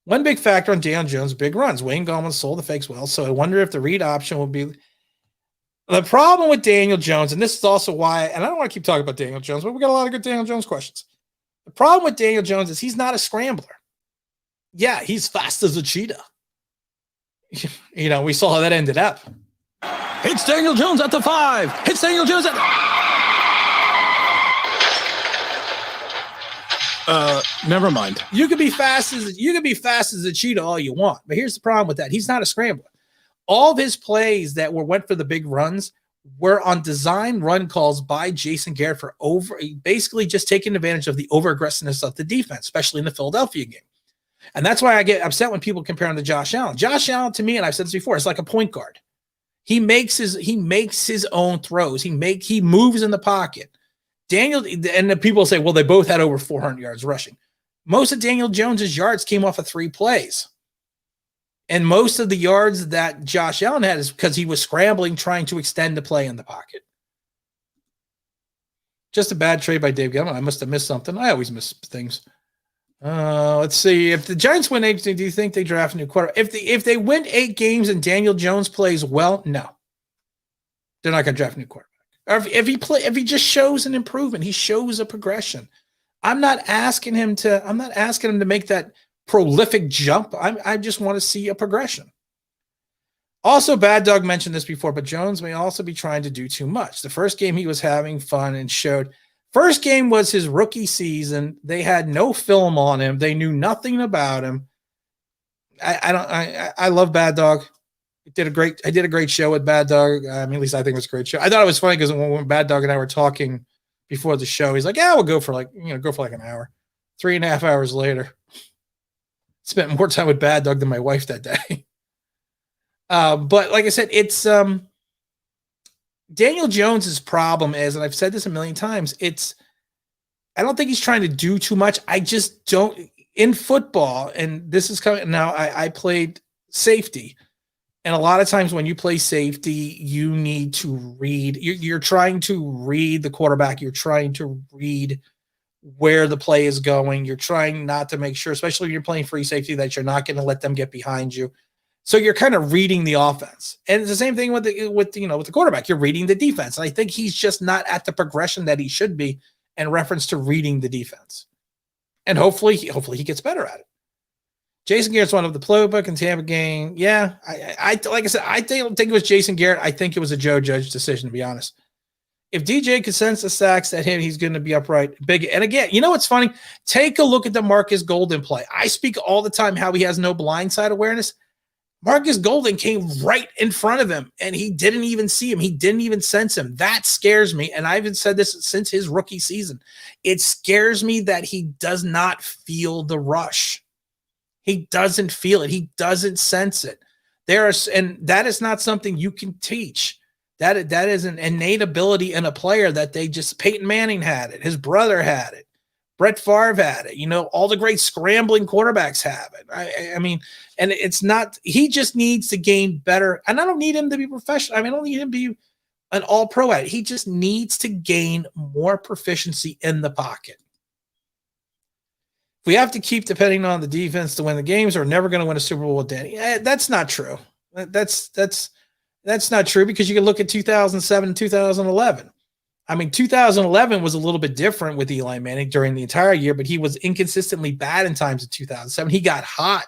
One big factor on Daniel Jones' big runs. Wayne Gallman sold the fakes well, so I wonder if the read option will be the problem with Daniel Jones. And this is also why, and I don't want to keep talking about Daniel Jones, but we got a lot of good Daniel Jones questions. The problem with Daniel Jones is he's not a scrambler. Yeah, he's fast as a cheetah. You know, we saw how that ended up. It's Daniel Jones at the 5. It's Daniel Jones at never mind. You could be fast as a cheetah all you want, but here's the problem with that: he's not a scrambler. All of his plays that went for the big runs were on design run calls by Jason Garrett for basically just taking advantage of the over aggressiveness of the defense, especially in the Philadelphia game. And that's why I get upset when people compare him to Josh Allen. Josh Allen, to me, and I've said this before, is like a point guard. He makes his own throws. He moves in the pocket. Daniel, and the people say, well, they both had over 400 yards rushing. Most of Daniel Jones's yards came off of 3 plays. And most of the yards that Josh Allen had is because he was scrambling, trying to extend the play in the pocket. Just a bad trade by Dave Gettleman. I must have missed something. I always miss things. Let's see. If the Giants win 8, do you think they draft a new quarterback? If they win 8 games and Daniel Jones plays well, no. They're not going to draft a new quarterback. Or if he just shows an improvement, he shows a progression. I'm not asking him to make that prolific jump. I just want to see a progression. Also, Bad Dog mentioned this before, but Jones may also be trying to do too much. The first game he was having fun and showed. First game was his rookie season. They had no film on him. They knew nothing about him. I love Bad Dog. I did a great show with Bad Dog. At least I think it was a great show. I thought it was funny because when Bad Dog and I were talking before the show, he's like, "Yeah, we'll go for like an hour." 3.5 hours later, spent more time with Bad Dog than my wife that day. But like I said, it's Daniel Jones's problem is, and I've said this a million times, I don't think he's trying to do too much. I just don't in football, and this is coming now. I played safety. And a lot of times when you play safety, you need to read. You're trying to read the quarterback. You're trying to read where the play is going. You're trying not to make sure, especially when you're playing free safety, that you're not going to let them get behind you. So you're kind of reading the offense. And it's the same thing with the quarterback. You're reading the defense. And I think he's just not at the progression that he should be in reference to reading the defense. And hopefully he gets better at it. Jason Garrett's one of the playbook in Tampa game. Yeah, I like I said, I don't think it was Jason Garrett. I think it was a Joe Judge decision, to be honest. If DJ could sense the sacks that him, he's going to be upright big. And again, you know what's funny? Take a look at the Marcus Golden play. I speak all the time how he has no blindside awareness. Marcus Golden came right in front of him, and he didn't even see him. He didn't even sense him. That scares me, and I've said this since his rookie season. It scares me that he does not feel the rush. He doesn't feel it. He doesn't sense it. And that is not something you can teach. That is an innate ability in a player that Peyton Manning had it. His brother had it. Brett Favre had it. All the great scrambling quarterbacks have it. And it's not, he just needs to gain better. And I don't need him to be professional. I don't need him to be an all-pro at it. He just needs to gain more proficiency in the pocket. We have to keep depending on the defense to win the games, or we're never going to win a Super Bowl with Danny. That's not true. That's not true, because you can look at 2007 and 2011. 2011 was a little bit different with Eli Manning during the entire year, but he was inconsistently bad in times in 2007. He got hot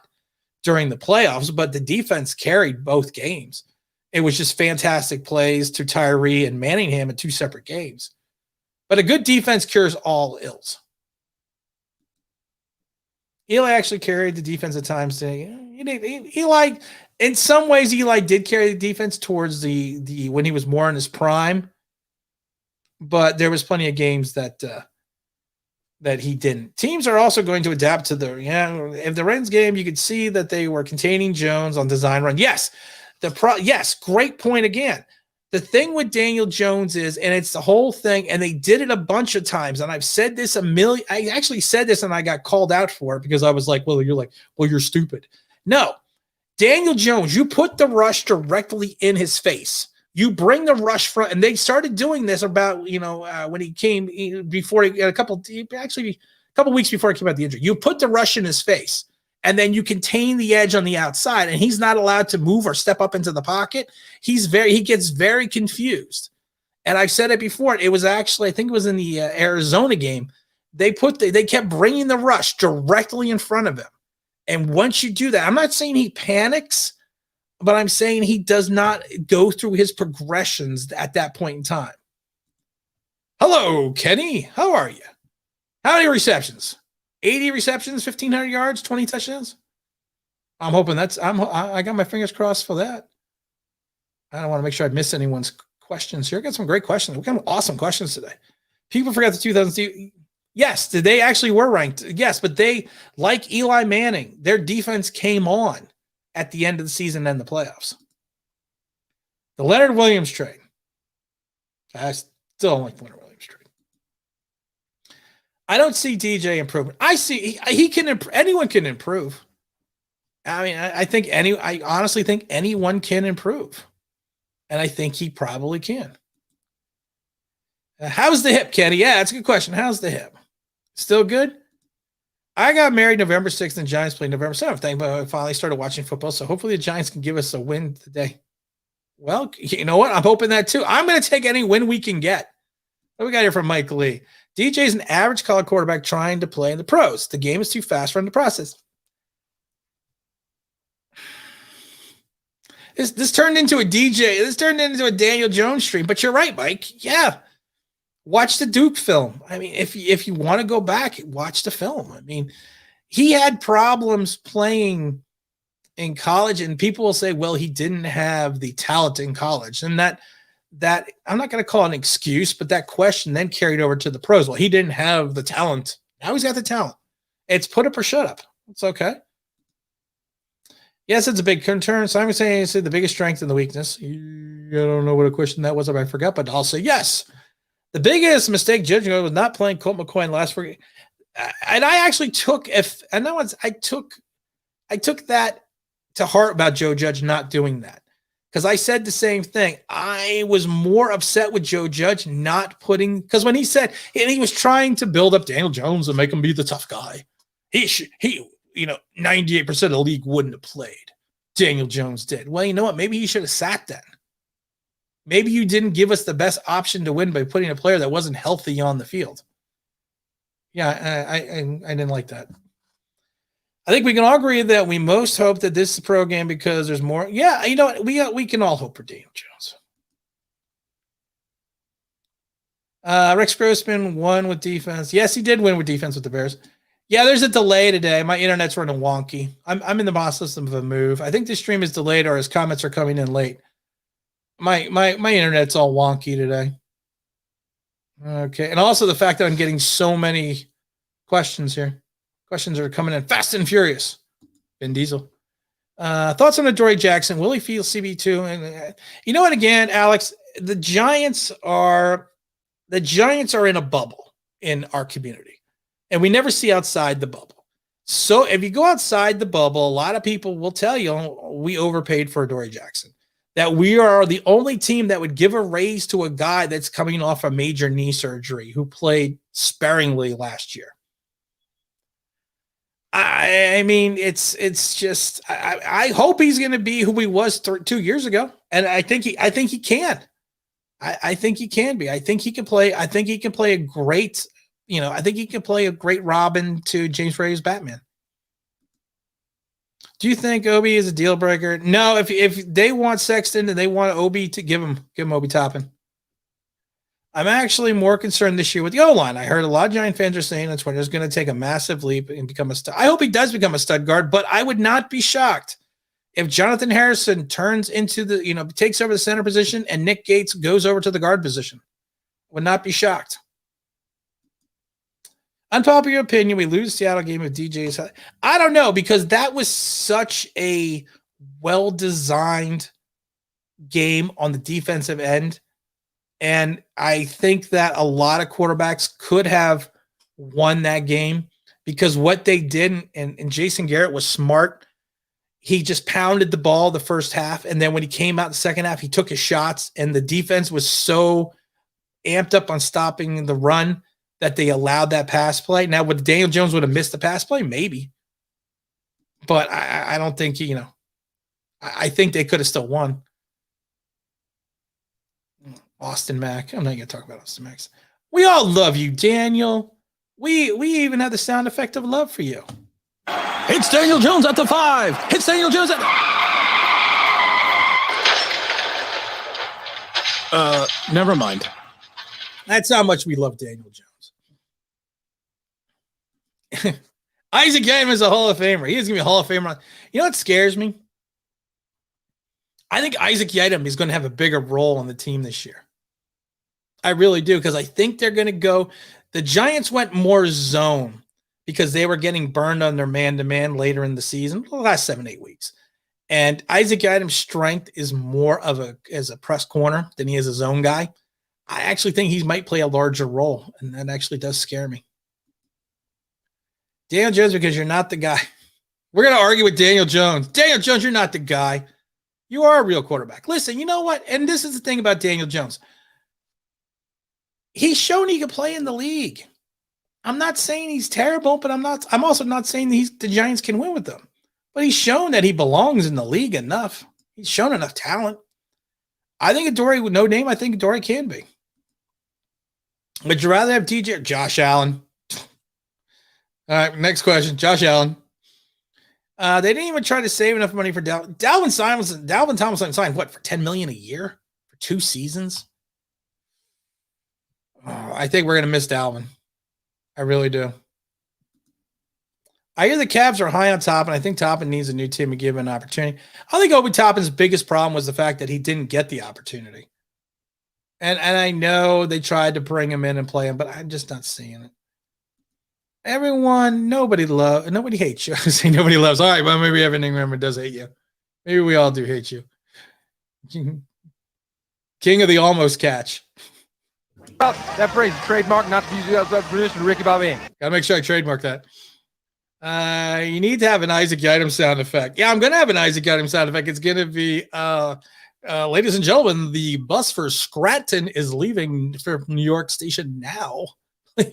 during the playoffs, but the defense carried both games. It was just fantastic plays to Tyree and Manningham in 2 separate games. But a good defense cures all ills. Eli actually carried the defense at times. Eli, in some ways, Eli did carry the defense towards the when he was more in his prime. But there was plenty of games that he didn't. Teams are also going to adapt to if the Rams game, you could see that they were containing Jones on design run. Yes, great point again. The thing with Daniel Jones is, and it's the whole thing, and they did it a bunch of times, and I've said this I actually said this and I got called out for it because I was like, you're stupid. No, Daniel Jones, you put the rush directly in his face. You bring the rush front, and they started doing this about, when he came before a couple weeks before he came out the injury. You put the rush in his face, and then you contain the edge on the outside, and he's not allowed to move or step up into the pocket. He gets very confused. And I've said it before. It was actually, I think it was in the Arizona game. They kept bringing the rush directly in front of him. And once you do that, I'm not saying he panics, but I'm saying he does not go through his progressions at that point in time. Hello, Kenny. How are you? How many receptions? 80 receptions, 1,500 yards, 20 touchdowns? I'm hoping I got my fingers crossed for that. I don't want to make sure I miss anyone's questions here. I got some great questions. We got awesome questions today. People forgot the 2002. Yes, they actually were ranked. Yes, but they, like Eli Manning, their defense came on at the end of the season and the playoffs. The Leonard Williams trade. I still don't like the Leonard Williams trade. I don't see DJ improvement. I see he can anyone can improve. I mean, I honestly think anyone can improve. And I think he probably can. How's the hip, Kenny? Yeah, that's a good question. How's the hip? Still good? I got married November 6th and Giants played November 7th. But I finally started watching football. So hopefully the Giants can give us a win today. Well, you know what? I'm hoping that too. I'm going to take any win we can get. What we got here from Mike Lee? DJ's an average college quarterback trying to play in the pros. The game is too fast for him to process. This turned into a DJ. This turned into a Daniel Jones stream. But you're right, Mike. Yeah. Watch the Duke film. I mean, if you want to go back, watch the film. I mean, he had problems playing in college, and people will say, well, he didn't have the talent in college. And that I'm not going to call it an excuse, but that question then carried over to the pros. Well, he didn't have the talent. Now he's got the talent. It's put up or shut up. It's okay. Yes, it's a big concern. So I'm saying it's the biggest strength and the weakness. I don't know what a question that was if I forgot, but I'll say yes. The biggest mistake judging was not playing Colt McCoy in last week. And I actually took I took that to heart about Joe Judge not doing that. Because I said the same thing. I was more upset with Joe Judge not putting, because when he said, and he was trying to build up Daniel Jones and make him be the tough guy. He 98% of the league wouldn't have played. Daniel Jones did. Well, you know what? Maybe he should have sat then. Maybe you didn't give us the best option to win by putting a player that wasn't healthy on the field. Yeah, I didn't like that. I think we can all agree that we most hope that this is a pro game because there's more. Yeah, you know what? We can all hope for Daniel Jones. Rex Grossman won with defense. Yes, he did win with defense with the Bears. Yeah, there's a delay today. My internet's running wonky. I'm in the process of a move. I think this stream is delayed or his comments are coming in late. My internet's all wonky today. Okay, and also the fact that I'm getting so many questions here. Questions are coming in fast and furious. Vin Diesel. Thoughts on Adoree Jackson? Will he feel CB2? And you know what? Again, Alex, the Giants are in a bubble in our community, and we never see outside the bubble. So if you go outside the bubble, a lot of people will tell you we overpaid for Adoree Jackson. That we are the only team that would give a raise to a guy that's coming off a major knee surgery who played sparingly last year. I mean, it's just I hope he's going to be who he was 2 years ago, and I think he can. I think he can be. I think he can play. I think he can play a great. I think he can play a great Robin to James Ray's Batman. Do you think Obi is a deal breaker? No. If they want Sexton and they want Obi, to give him Obi Toppin. I'm actually more concerned this year with the O-line. I heard a lot of Giant fans are saying that's when he's going to take a massive leap and become a stud. I hope he does become a stud guard, but I would not be shocked if Jonathan Harrison turns into takes over the center position and Nick Gates goes over to the guard position. Would not be shocked. Unpopular opinion, we lose Seattle game of DJ's. I don't know, because that was such a well-designed game on the defensive end. And I think that a lot of quarterbacks could have won that game because what they did, and Jason Garrett was smart. he just pounded the ball the first half. And then when he came out the second half, he took his shots, and the defense was so amped up on stopping the run that they allowed that pass play. Now, would Daniel Jones would have missed the pass play? Maybe. But I don't think, I think they could have still won. Austin Mack. I'm not going to talk about Austin Mack. We all love you, Daniel. We even have the sound effect of love for you. It's Daniel Jones at the 5. It's Daniel Jones at... Never mind. That's how much we love Daniel Jones. Isaac Yiadom is a Hall of Famer. He is going to be a Hall of Famer. You know what scares me? I think Isaac Yiadom is going to have a bigger role on the team this year. I really do, because I think they're going to go. The Giants went more zone because they were getting burned on their man-to-man later in the season, the last 7-8 weeks. And Isaac Yiadom's strength is more of as a press corner than he is a zone guy. I actually think he might play a larger role, and that actually does scare me. Daniel Jones, because you're not the guy. We're going to argue with Daniel Jones. Daniel Jones, you're not the guy. You are a real quarterback. Listen, you know what? And this is the thing about Daniel Jones. He's shown he can play in the league. I'm not saying he's terrible, but I'm also not saying the Giants can win with them. But he's shown that he belongs in the league enough. He's shown enough talent. I think Adoree, with no name, I think Adoree can be. Would you rather have DJ or Josh Allen? All right, next question. Josh Allen. They didn't even try to save enough money for Dalvin Tomlinson signed what, for $10 million a year for 2 seasons? Oh, I think we're going to miss Dalvin. I really do. I hear the Cavs are high on Toppin. I think Toppin needs a new team to give him an opportunity. I think Obi Toppin's biggest problem was the fact that he didn't get the opportunity. And I know they tried to bring him in and play him, but I'm just not seeing it. Nobody hates you. I say nobody loves. All right, well, maybe everything member does hate you. Maybe we all do hate you. King of the almost catch. Well, that phrase is trademark, not to use that tradition, Ricky Bobby. Gotta make sure I trademark that. You need to have an Isaac Yiadom sound effect. Yeah, I'm gonna have an Isaac Yiadom sound effect. It's gonna be ladies and gentlemen, the bus for Scranton is leaving for New York Station now.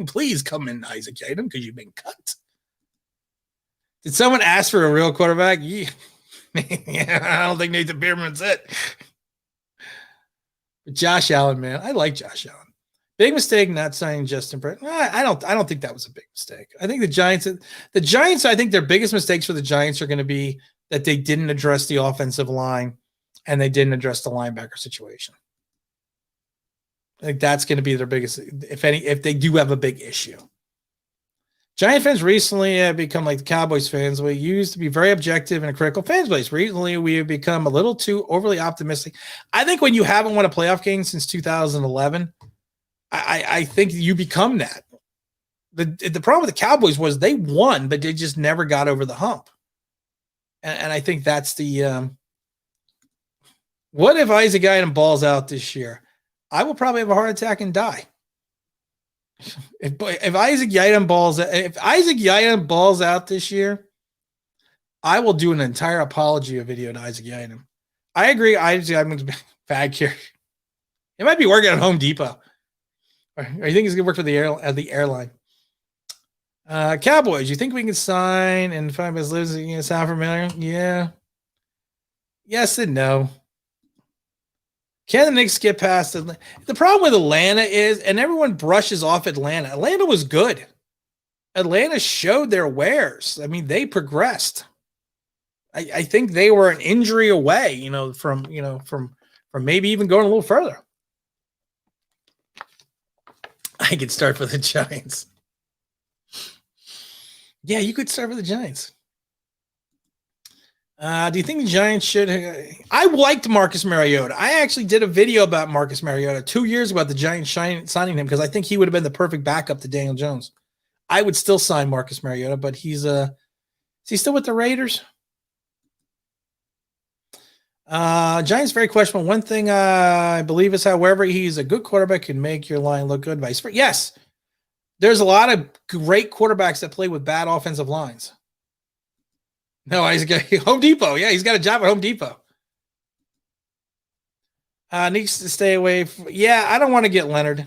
Please come in, Isaac Yiadom, because you've been cut. Did someone ask for a real quarterback? Yeah. I don't think Nathan Peterman's it. But Josh Allen, man, I like Josh Allen. Big mistake not signing Justin Britton. I don't think that was a big mistake. I think the Giants, I think their biggest mistakes for the Giants are going to be that they didn't address the offensive line and they didn't address the linebacker situation. I think that's going to be their biggest, if they do have a big issue. Giant fans recently have become like the Cowboys fans. We used to be very objective and a critical fans base. Recently, we have become a little too overly optimistic. I think when you haven't won a playoff game since 2011, I think you become that. The problem with the Cowboys was they won, but they just never got over the hump. And I think that's the what if Isaac Yiadom balls out this year? I will probably have a heart attack and die. If Isaac Yiadom balls out this year, I will do an entire apology video to Isaac Yiadom. I agree. Isaac Yiadom's bag here. It might be working at Home Depot. Or you think he's going to work for the airline? Cowboys, you think we can sign and 5 minutes lives against South Familiar? Yeah. Yes and no. Can the Knicks get past Atlanta? The problem with Atlanta is, and everyone brushes off Atlanta. Atlanta was good. Atlanta showed their wares. I mean, they progressed. I think they were an injury away, from maybe even going a little further. I could start for the Giants. Yeah, you could start for the Giants. Do you think the Giants should? I liked Marcus Mariota. I actually did a video about Marcus Mariota 2 years ago about the Giants signing him because I think he would have been the perfect backup to Daniel Jones. I would still sign Marcus Mariota, but is he still with the Raiders? Giants very questionable. One thing I believe is, however, he's a good quarterback, can make your line look good. Vice versa. Yes, there's a lot of great quarterbacks that play with bad offensive lines. No, Isaac. Home Depot. Yeah, he's got a job at Home Depot. Needs to stay away from. Yeah, I don't want to get Leonard.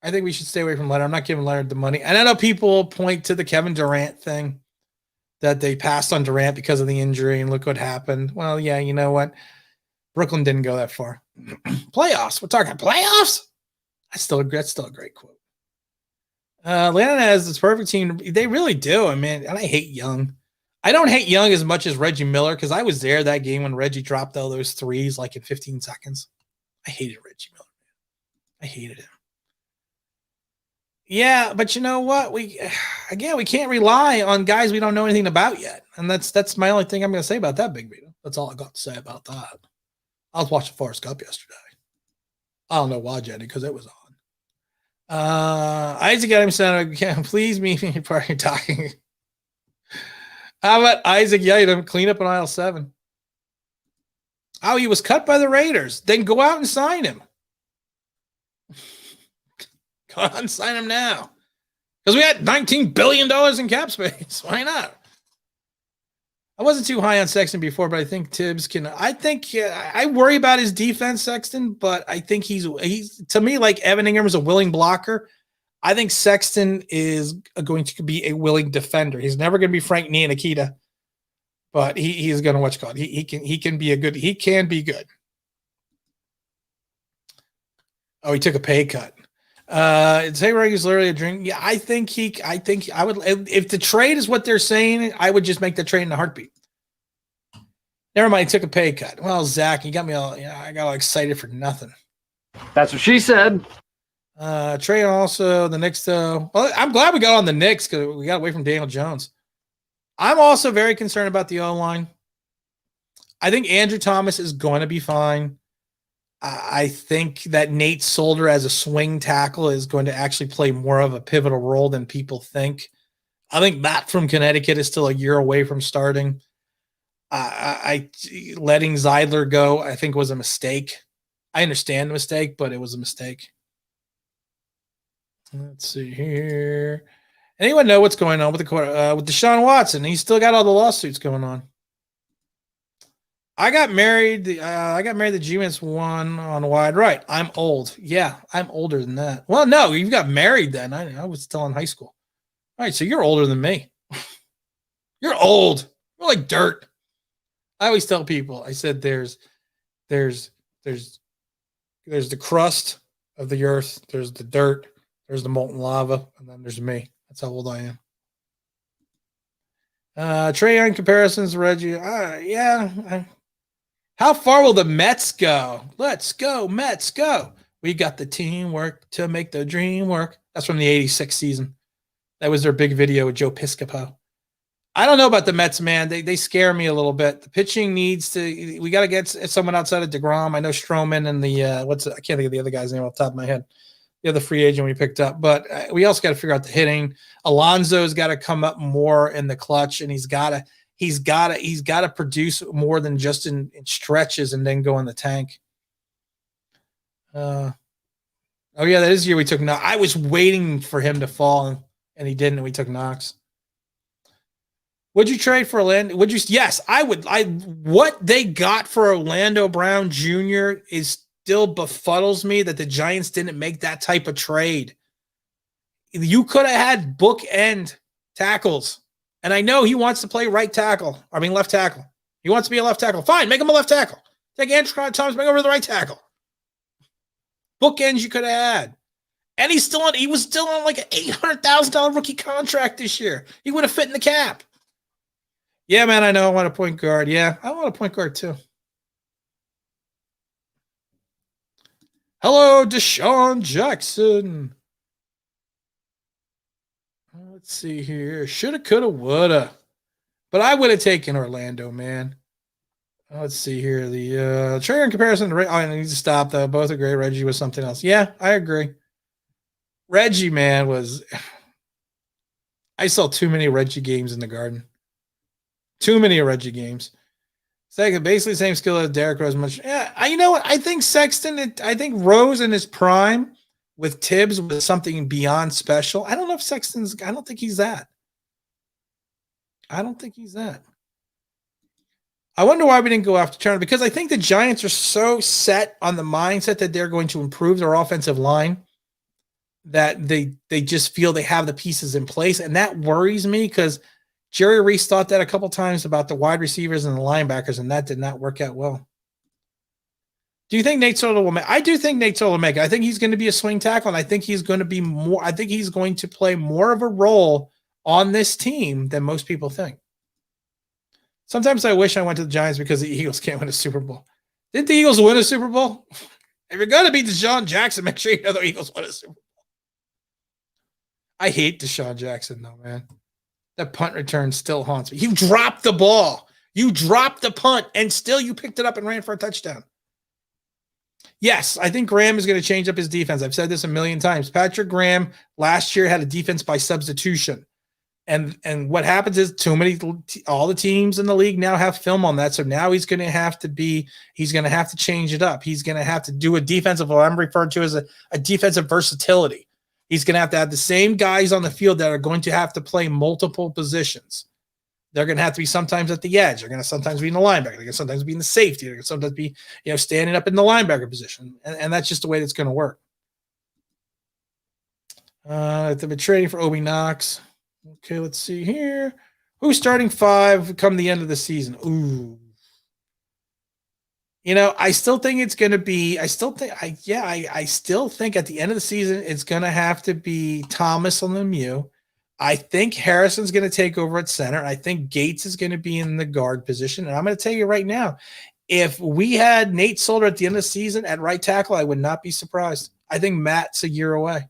I think we should stay away from Leonard. I'm not giving Leonard the money. And I know people point to the Kevin Durant thing that they passed on Durant because of the injury, and look what happened. Well, yeah, you know what? Brooklyn didn't go that far. Playoffs. We're talking playoffs. That's still a great quote. Atlanta has this perfect team. They really do. I mean, and I hate Young. I don't hate Young as much as Reggie Miller because I was there that game when Reggie dropped all those threes like in 15 seconds. I hated Reggie Miller. I hated him. Yeah, but you know what? We can't rely on guys we don't know anything about yet. And that's my only thing I'm going to say about that, Big Vito. That's all I got to say about that. I was watching Forrest Gump yesterday. I don't know why, Jenny, because it was on. Isaac Adams said, please meet me before you're talking. How about Isaac Yitem clean up on aisle 7? Oh, he was cut by the Raiders. Then go out and sign him. Go out and sign him now. Because we had $19 billion in cap space. Why not? I wasn't too high on Sexton before, but I think Tibbs can. I worry about his defense, Sexton, but I think he's to me like Evan Ingram is a willing blocker. I think Sexton is going to be a willing defender. He's never going to be Frank Ntilikina, but he's going to what's called. He can be good. Oh, he took a pay cut. Say regularly a drink. Yeah, I think I would, if the trade is what they're saying, I would just make the trade in a heartbeat. Never mind, he took a pay cut. Well, Zach, you got me all, I got all excited for nothing. That's what she said. Trade also the Knicks though. Well, I'm glad we got on the Knicks because we got away from Daniel Jones. I'm also very concerned about the O-line. I think Andrew Thomas is going to be fine. I think that Nate Solder as a swing tackle is going to actually play more of a pivotal role than people think. I think Matt from Connecticut is still a year away from starting. Letting Zeidler go, I think, was a mistake. I understand the mistake, but it was a mistake. Let's see here. Anyone know what's going on with with Deshaun Watson? He's still got all the lawsuits going on. I got married. The G-Mans one on wide right. I'm old. Yeah, I'm older than that. Well, no, you got married then. I was still in high school. All right, so you're older than me. You're old. You're like dirt. I always tell people. I said there's the crust of the earth. There's the dirt. There's the molten lava, and then there's me. That's how old I am. Trey Young comparisons, Reggie. How far will the Mets go? Let's go, Mets, go. We got the teamwork to make the dream work. That's from the 86 season. That was their big video with Joe Piscopo. I don't know about the Mets, man. They scare me a little bit. The pitching needs to – we got to get someone outside of DeGrom. I know Stroman and I can't think of the other guy's name off the top of my head. The other free agent we picked up. But we also got to figure out the hitting. Alonso's got to come up more in the clutch, and he's got to produce more than just in stretches and then go in the tank. Oh yeah, that is the year we took Knox. I was waiting for him to fall, and he didn't, and we took Knox. Would you trade for Orlando? Would you? Yes, I would. What they got for Orlando Brown Jr. still befuddles me that the Giants didn't make that type of trade. You could have had bookend tackles. And I know he wants to play left tackle. He wants to be a left tackle. Fine, make him a left tackle. Take Andrew Thomas, bring over to the right tackle. Bookends you could have had. And he was still on like an $800,000 rookie contract this year. He would have fit in the cap. Yeah, man, I know. I want a point guard. Yeah, I want a point guard too. Hello, Deshaun Jackson. Let's see here. Shoulda, coulda, woulda. But I would have taken Orlando, man. Let's see here. The trigger in comparison to I need to stop though. Both agree. Reggie was something else. Yeah, I agree. Reggie, man, I saw too many Reggie games in the Garden. Too many Reggie games. Second, basically the same skill as Derrick Rose. You know what? I think I think Rose in his prime with Tibbs was something beyond special. I don't know if I don't think he's that. I wonder why we didn't go after Turner, because I think the Giants are so set on the mindset that they're going to improve their offensive line that they just feel they have the pieces in place. And that worries me because Jerry Reese thought that a couple times about the wide receivers and the linebackers, and that did not work out well. Do you think Nate Solder will make? I do think Nate Solder will make it. I think he's going to be a swing tackle, and I think he's going to be more. I think he's going to play more of a role on this team than most people think. Sometimes I wish I went to the Giants because the Eagles can't win a Super Bowl. Didn't the Eagles win a Super Bowl? If you're going to beat Deshaun Jackson, make sure you know the Eagles win a Super Bowl. I hate Deshaun Jackson, though, man. That punt return still haunts me. You dropped the ball. You dropped the punt, and still you picked it up and ran for a touchdown. Yes, I think Graham is going to change up his defense. I've said this a million times. Patrick Graham last year had a defense by substitution. And what happens is all the teams in the league now have film on that. So now he's going to have to change it up. He's going to have to do a defensive, what I'm referring to as a defensive versatility. He's going to have the same guys on the field that are going to have to play multiple positions. They're going to have to be sometimes at the edge. They're going to sometimes be in the linebacker. They're going to sometimes be in the safety. They're going to sometimes be, standing up in the linebacker position. And that's just the way that's going to work. They've been trading for Obi Knox. Okay, let's see here. Who's starting 5 come the end of the season? Ooh. I still think it's going to be, I still think at the end of the season, it's going to have to be Thomas on the Lemieux. I think Harrison's going to take over at center. I think Gates is going to be in the guard position. And I'm going to tell you right now, if we had Nate Solder at the end of the season at right tackle, I would not be surprised. I think Matt's a year away.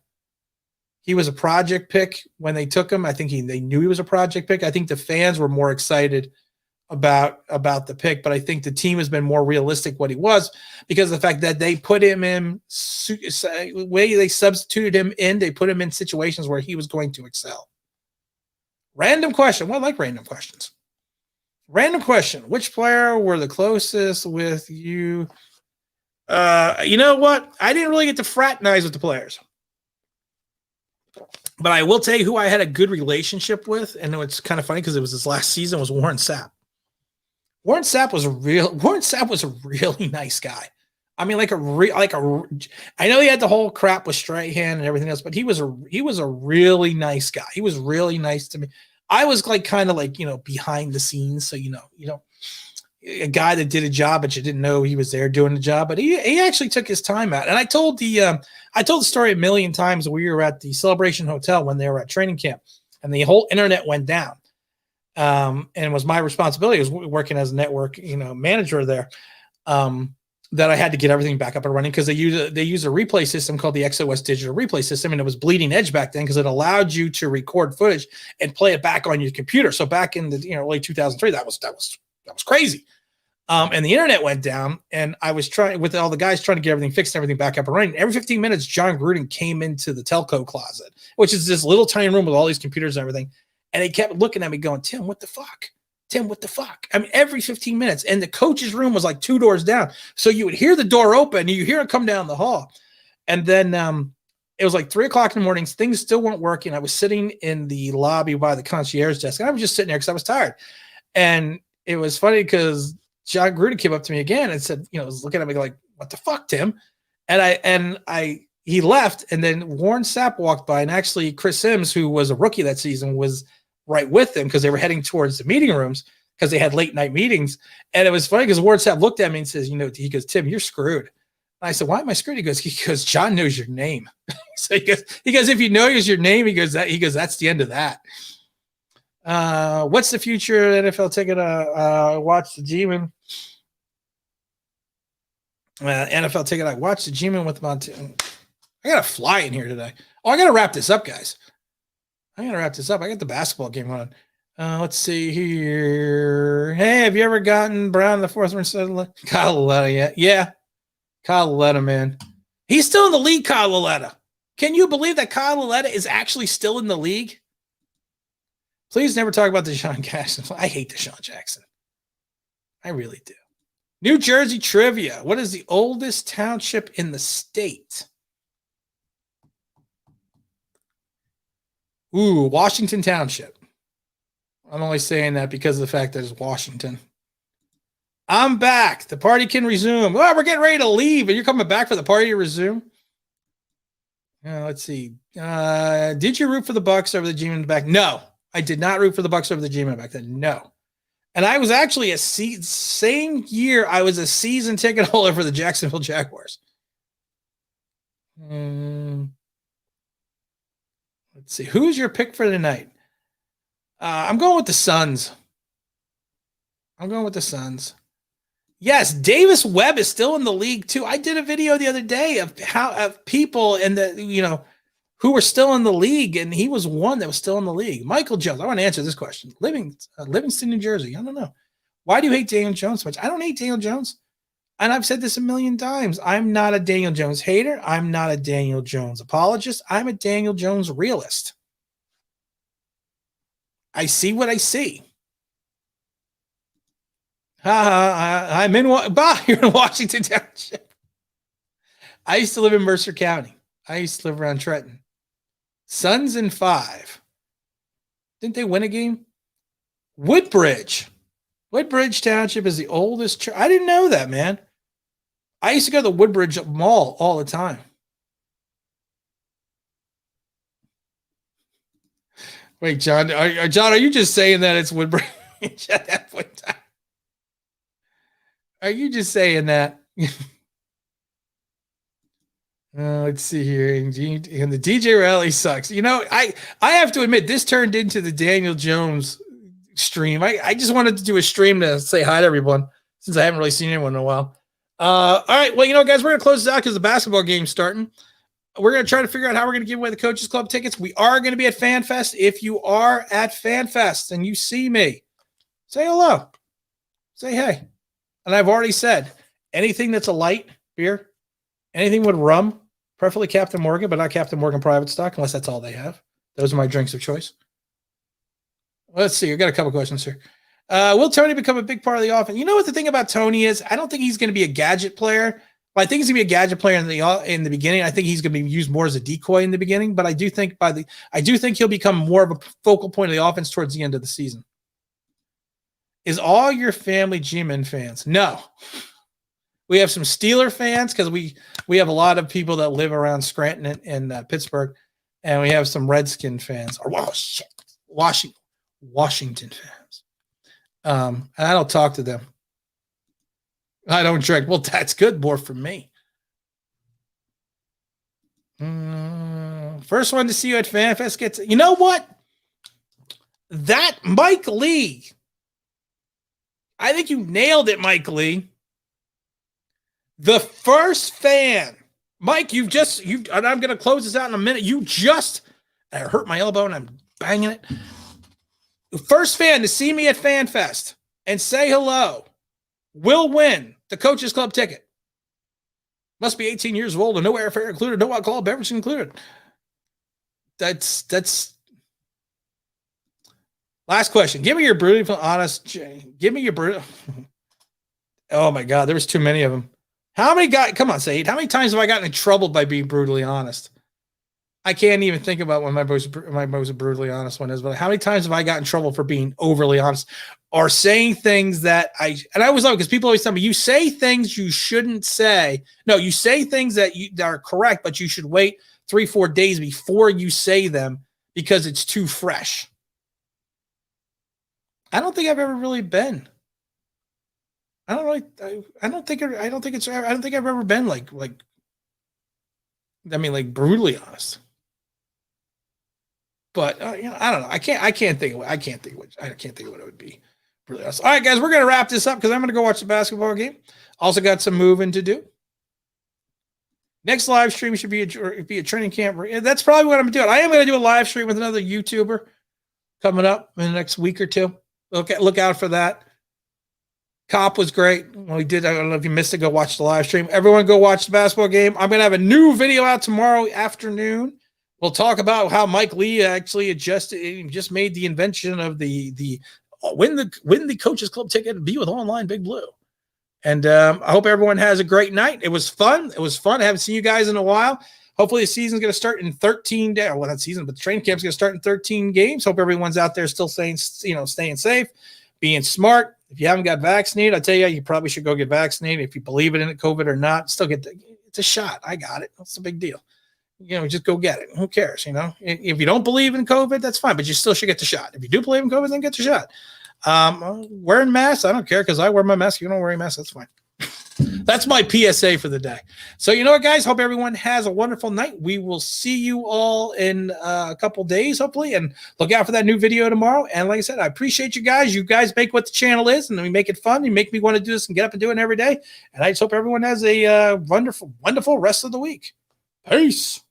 He was a project pick when they took him. I think they knew he was a project pick. I think the fans were more excited about the pick, but I think the team has been more realistic what he was because of the fact that they put him in the way they substituted him in. They put him in situations where he was going to excel. Random question. Well, I like random questions. Random question. Which player were the closest with you? You know what? I didn't really get to fraternize with the players. But I will tell you who I had a good relationship with, and it's kind of funny because it was his last season, was Warren Sapp. Warren Sapp was a really nice guy. I mean, I know he had the whole crap with Strahan and everything else, but he was a really nice guy. He was really nice to me. I was kind of behind the scenes. So, a guy that did a job, but you didn't know he was there doing the job, but he actually took his time out. And I told the story a million times. We were at the Celebration Hotel when they were at training camp and the whole internet went down. And it was my responsibility. I was working as a network, manager there. That I had to get everything back up and running because they use a replay system called the XOS digital replay system. And it was bleeding edge back then because it allowed you to record footage and play it back on your computer. So back in the early 2003, that was crazy. And the internet went down and I was trying with all the guys trying to get everything fixed and everything back up and running. Every 15 minutes, John Gruden came into the telco closet, which is this little tiny room with all these computers and everything. And they kept looking at me going, Tim, what the fuck? Tim, what the fuck? I mean, every 15 minutes. And the coach's room was like 2 doors down. So you would hear the door open, you hear it come down the hall. And then it was like 3:00 in the morning. Things still weren't working. I was sitting in the lobby by the concierge desk. And I was just sitting there because I was tired. And it was funny because John Gruden came up to me again and said, was looking at me like, what the fuck, Tim? And he left. And then Warren Sapp walked by. And actually Chris Sims, who was a rookie that season, was right with them because they were heading towards the meeting rooms because they had late night meetings. And it was funny because Warren Sapp looked at me and says, he goes, Tim, you're screwed. And I said, why am I screwed? He goes, John knows your name. So he goes, if you know your name, he goes, that's the end of that. What's the future of NFL ticket? Watch the G-Man. NFL ticket. I watched the G-Man with Montana. I got to fly in here today. Oh, I got to wrap this up, guys. I got the basketball game on. Let's see here. Hey, have you ever gotten Brown in the fourth round? Kyle Lauletta yet? Yeah. Kyle Lauletta, man. He's still in the league, Kyle Lauletta. Can you believe that Kyle Lauletta is actually still in the league? Please never talk about Deshaun Jackson. I hate Deshaun Jackson. I really do. New Jersey trivia. What is the oldest township in the state? Ooh, Washington Township. I'm only saying that because of the fact that it's Washington. I'm back. The party can resume. Well, we're getting ready to leave, and you're coming back for the party to resume. Let's see. Did you root for the Bucks over the G-Men back? No, I did not root for the Bucks over the G-Men back then. No. And I was actually same year, I was a season ticket holder for the Jacksonville Jaguars. Let's see. Who's your pick for tonight? I'm going with the Suns. Yes, Davis Webb is still in the league too. I did a video the other day of people and who were still in the league, and he was one that was still in the league. Michael Jones. I want to answer this question. Livingston, New Jersey. I don't know. Why do you hate Daniel Jones so much? I don't hate Daniel Jones. And I've said this a million times. I'm not a Daniel Jones hater. I'm not a Daniel Jones apologist. I'm a Daniel Jones realist. I see what I see. I'm in you're in Washington Township. I used to live in Mercer County. I used to live around Trenton. Suns in 5. Didn't they win a game? Woodbridge Township is the oldest church. I didn't know that, man. I used to go to the Woodbridge Mall all the time. Wait, John, are you just saying that it's Woodbridge at that point in time? Are you just saying that? Let's see here. And the DJ rally sucks. You know, I have to admit, this turned into the Daniel Jones stream. I just wanted to do a stream to say hi to everyone since I haven't really seen anyone in a while. All right. Well, guys, we're going to close this out because the basketball game's starting. We're going to try to figure out how we're going to give away the Coaches Club tickets. We are going to be at FanFest. If you are at FanFest and you see me, say hello. Say hey. And I've already said, anything that's a light beer, anything with rum, preferably Captain Morgan, but not Captain Morgan Private Stock, unless that's all they have. Those are my drinks of choice. Let's see. I've got a couple questions here. Will Tony become a big part of the offense? You know what the thing about Tony is? I don't think he's going to be a gadget player. But I think he's going to be a gadget player in the beginning. I think he's going to be used more as a decoy in the beginning. But I do think he'll become more of a focal point of the offense towards the end of the season. Is all your family G-Men fans? No. We have some Steeler fans because we have a lot of people that live around Scranton and Pittsburgh, and we have some Redskin fans or Washington fans. And I don't talk to them. I don't drink. Well, that's good. More for me. First one to see you at FanFest gets. You know what? That Mike Lee. I think you nailed it, Mike Lee. The first fan, Mike. And I'm going to close this out in a minute. I hurt my elbow and I'm banging it. The first fan to see me at FanFest and say hello will win the Coaches Club ticket. Must be 18 years old and no airfare included, no alcohol beverage included. That's. Last question. Give me your brutally honest. Give me your brutal. Oh my God, there was too many of them. How many guys? Come on, Saeed. How many times have I gotten in trouble by being brutally honest? I can't even think about when my most brutally honest one is. But how many times have I gotten in trouble for being overly honest or saying things that I always love, because people always tell me you say things you shouldn't say. No, you say things that are correct, but you should wait 3-4 days before you say them because it's too fresh. I don't think I've ever really been. I don't think I've ever been like brutally honest. But I don't know. I can't think of what it would be. Brutally honest. All right, guys, we're gonna wrap this up because I'm gonna go watch the basketball game. Also got some moving to do. Next live stream should be a training camp. That's probably what I'm doing. I am gonna do a live stream with another YouTuber coming up in the next week or two. Look out for that. Cop was great. When we did, I don't know if you missed it, go watch the live stream. Everyone go watch the basketball game. I'm going to have a new video out tomorrow afternoon. We'll talk about how Mike Lee actually just made the invention of the win the Coaches Club ticket and be with Online Big Blue. And I hope everyone has a great night. It was fun. I haven't seen you guys in a while. Hopefully the season's going to start in 13 days. Well, not season, but the training camp's going to start in 13 games. Hope everyone's out there still staying safe, being smart. If you haven't got vaccinated, I tell you, you probably should go get vaccinated. If you believe it in COVID or not, still it's a shot. I got it. What's the big deal? Just go get it. Who cares? If you don't believe in COVID, that's fine, but you still should get the shot. If you do believe in COVID, then get the shot. Wearing masks, I don't care because I wear my mask. You don't wear a mask, that's fine. That's my PSA for the day. So you know what, guys? Hope everyone has a wonderful night. We will see you all in a couple days, hopefully, and look out for that new video tomorrow. And like I said, I appreciate you guys. You guys make what the channel is, and then we make it fun. You make me want to do this and get up and do it every day. And I just hope everyone has a wonderful, wonderful rest of the week. Peace.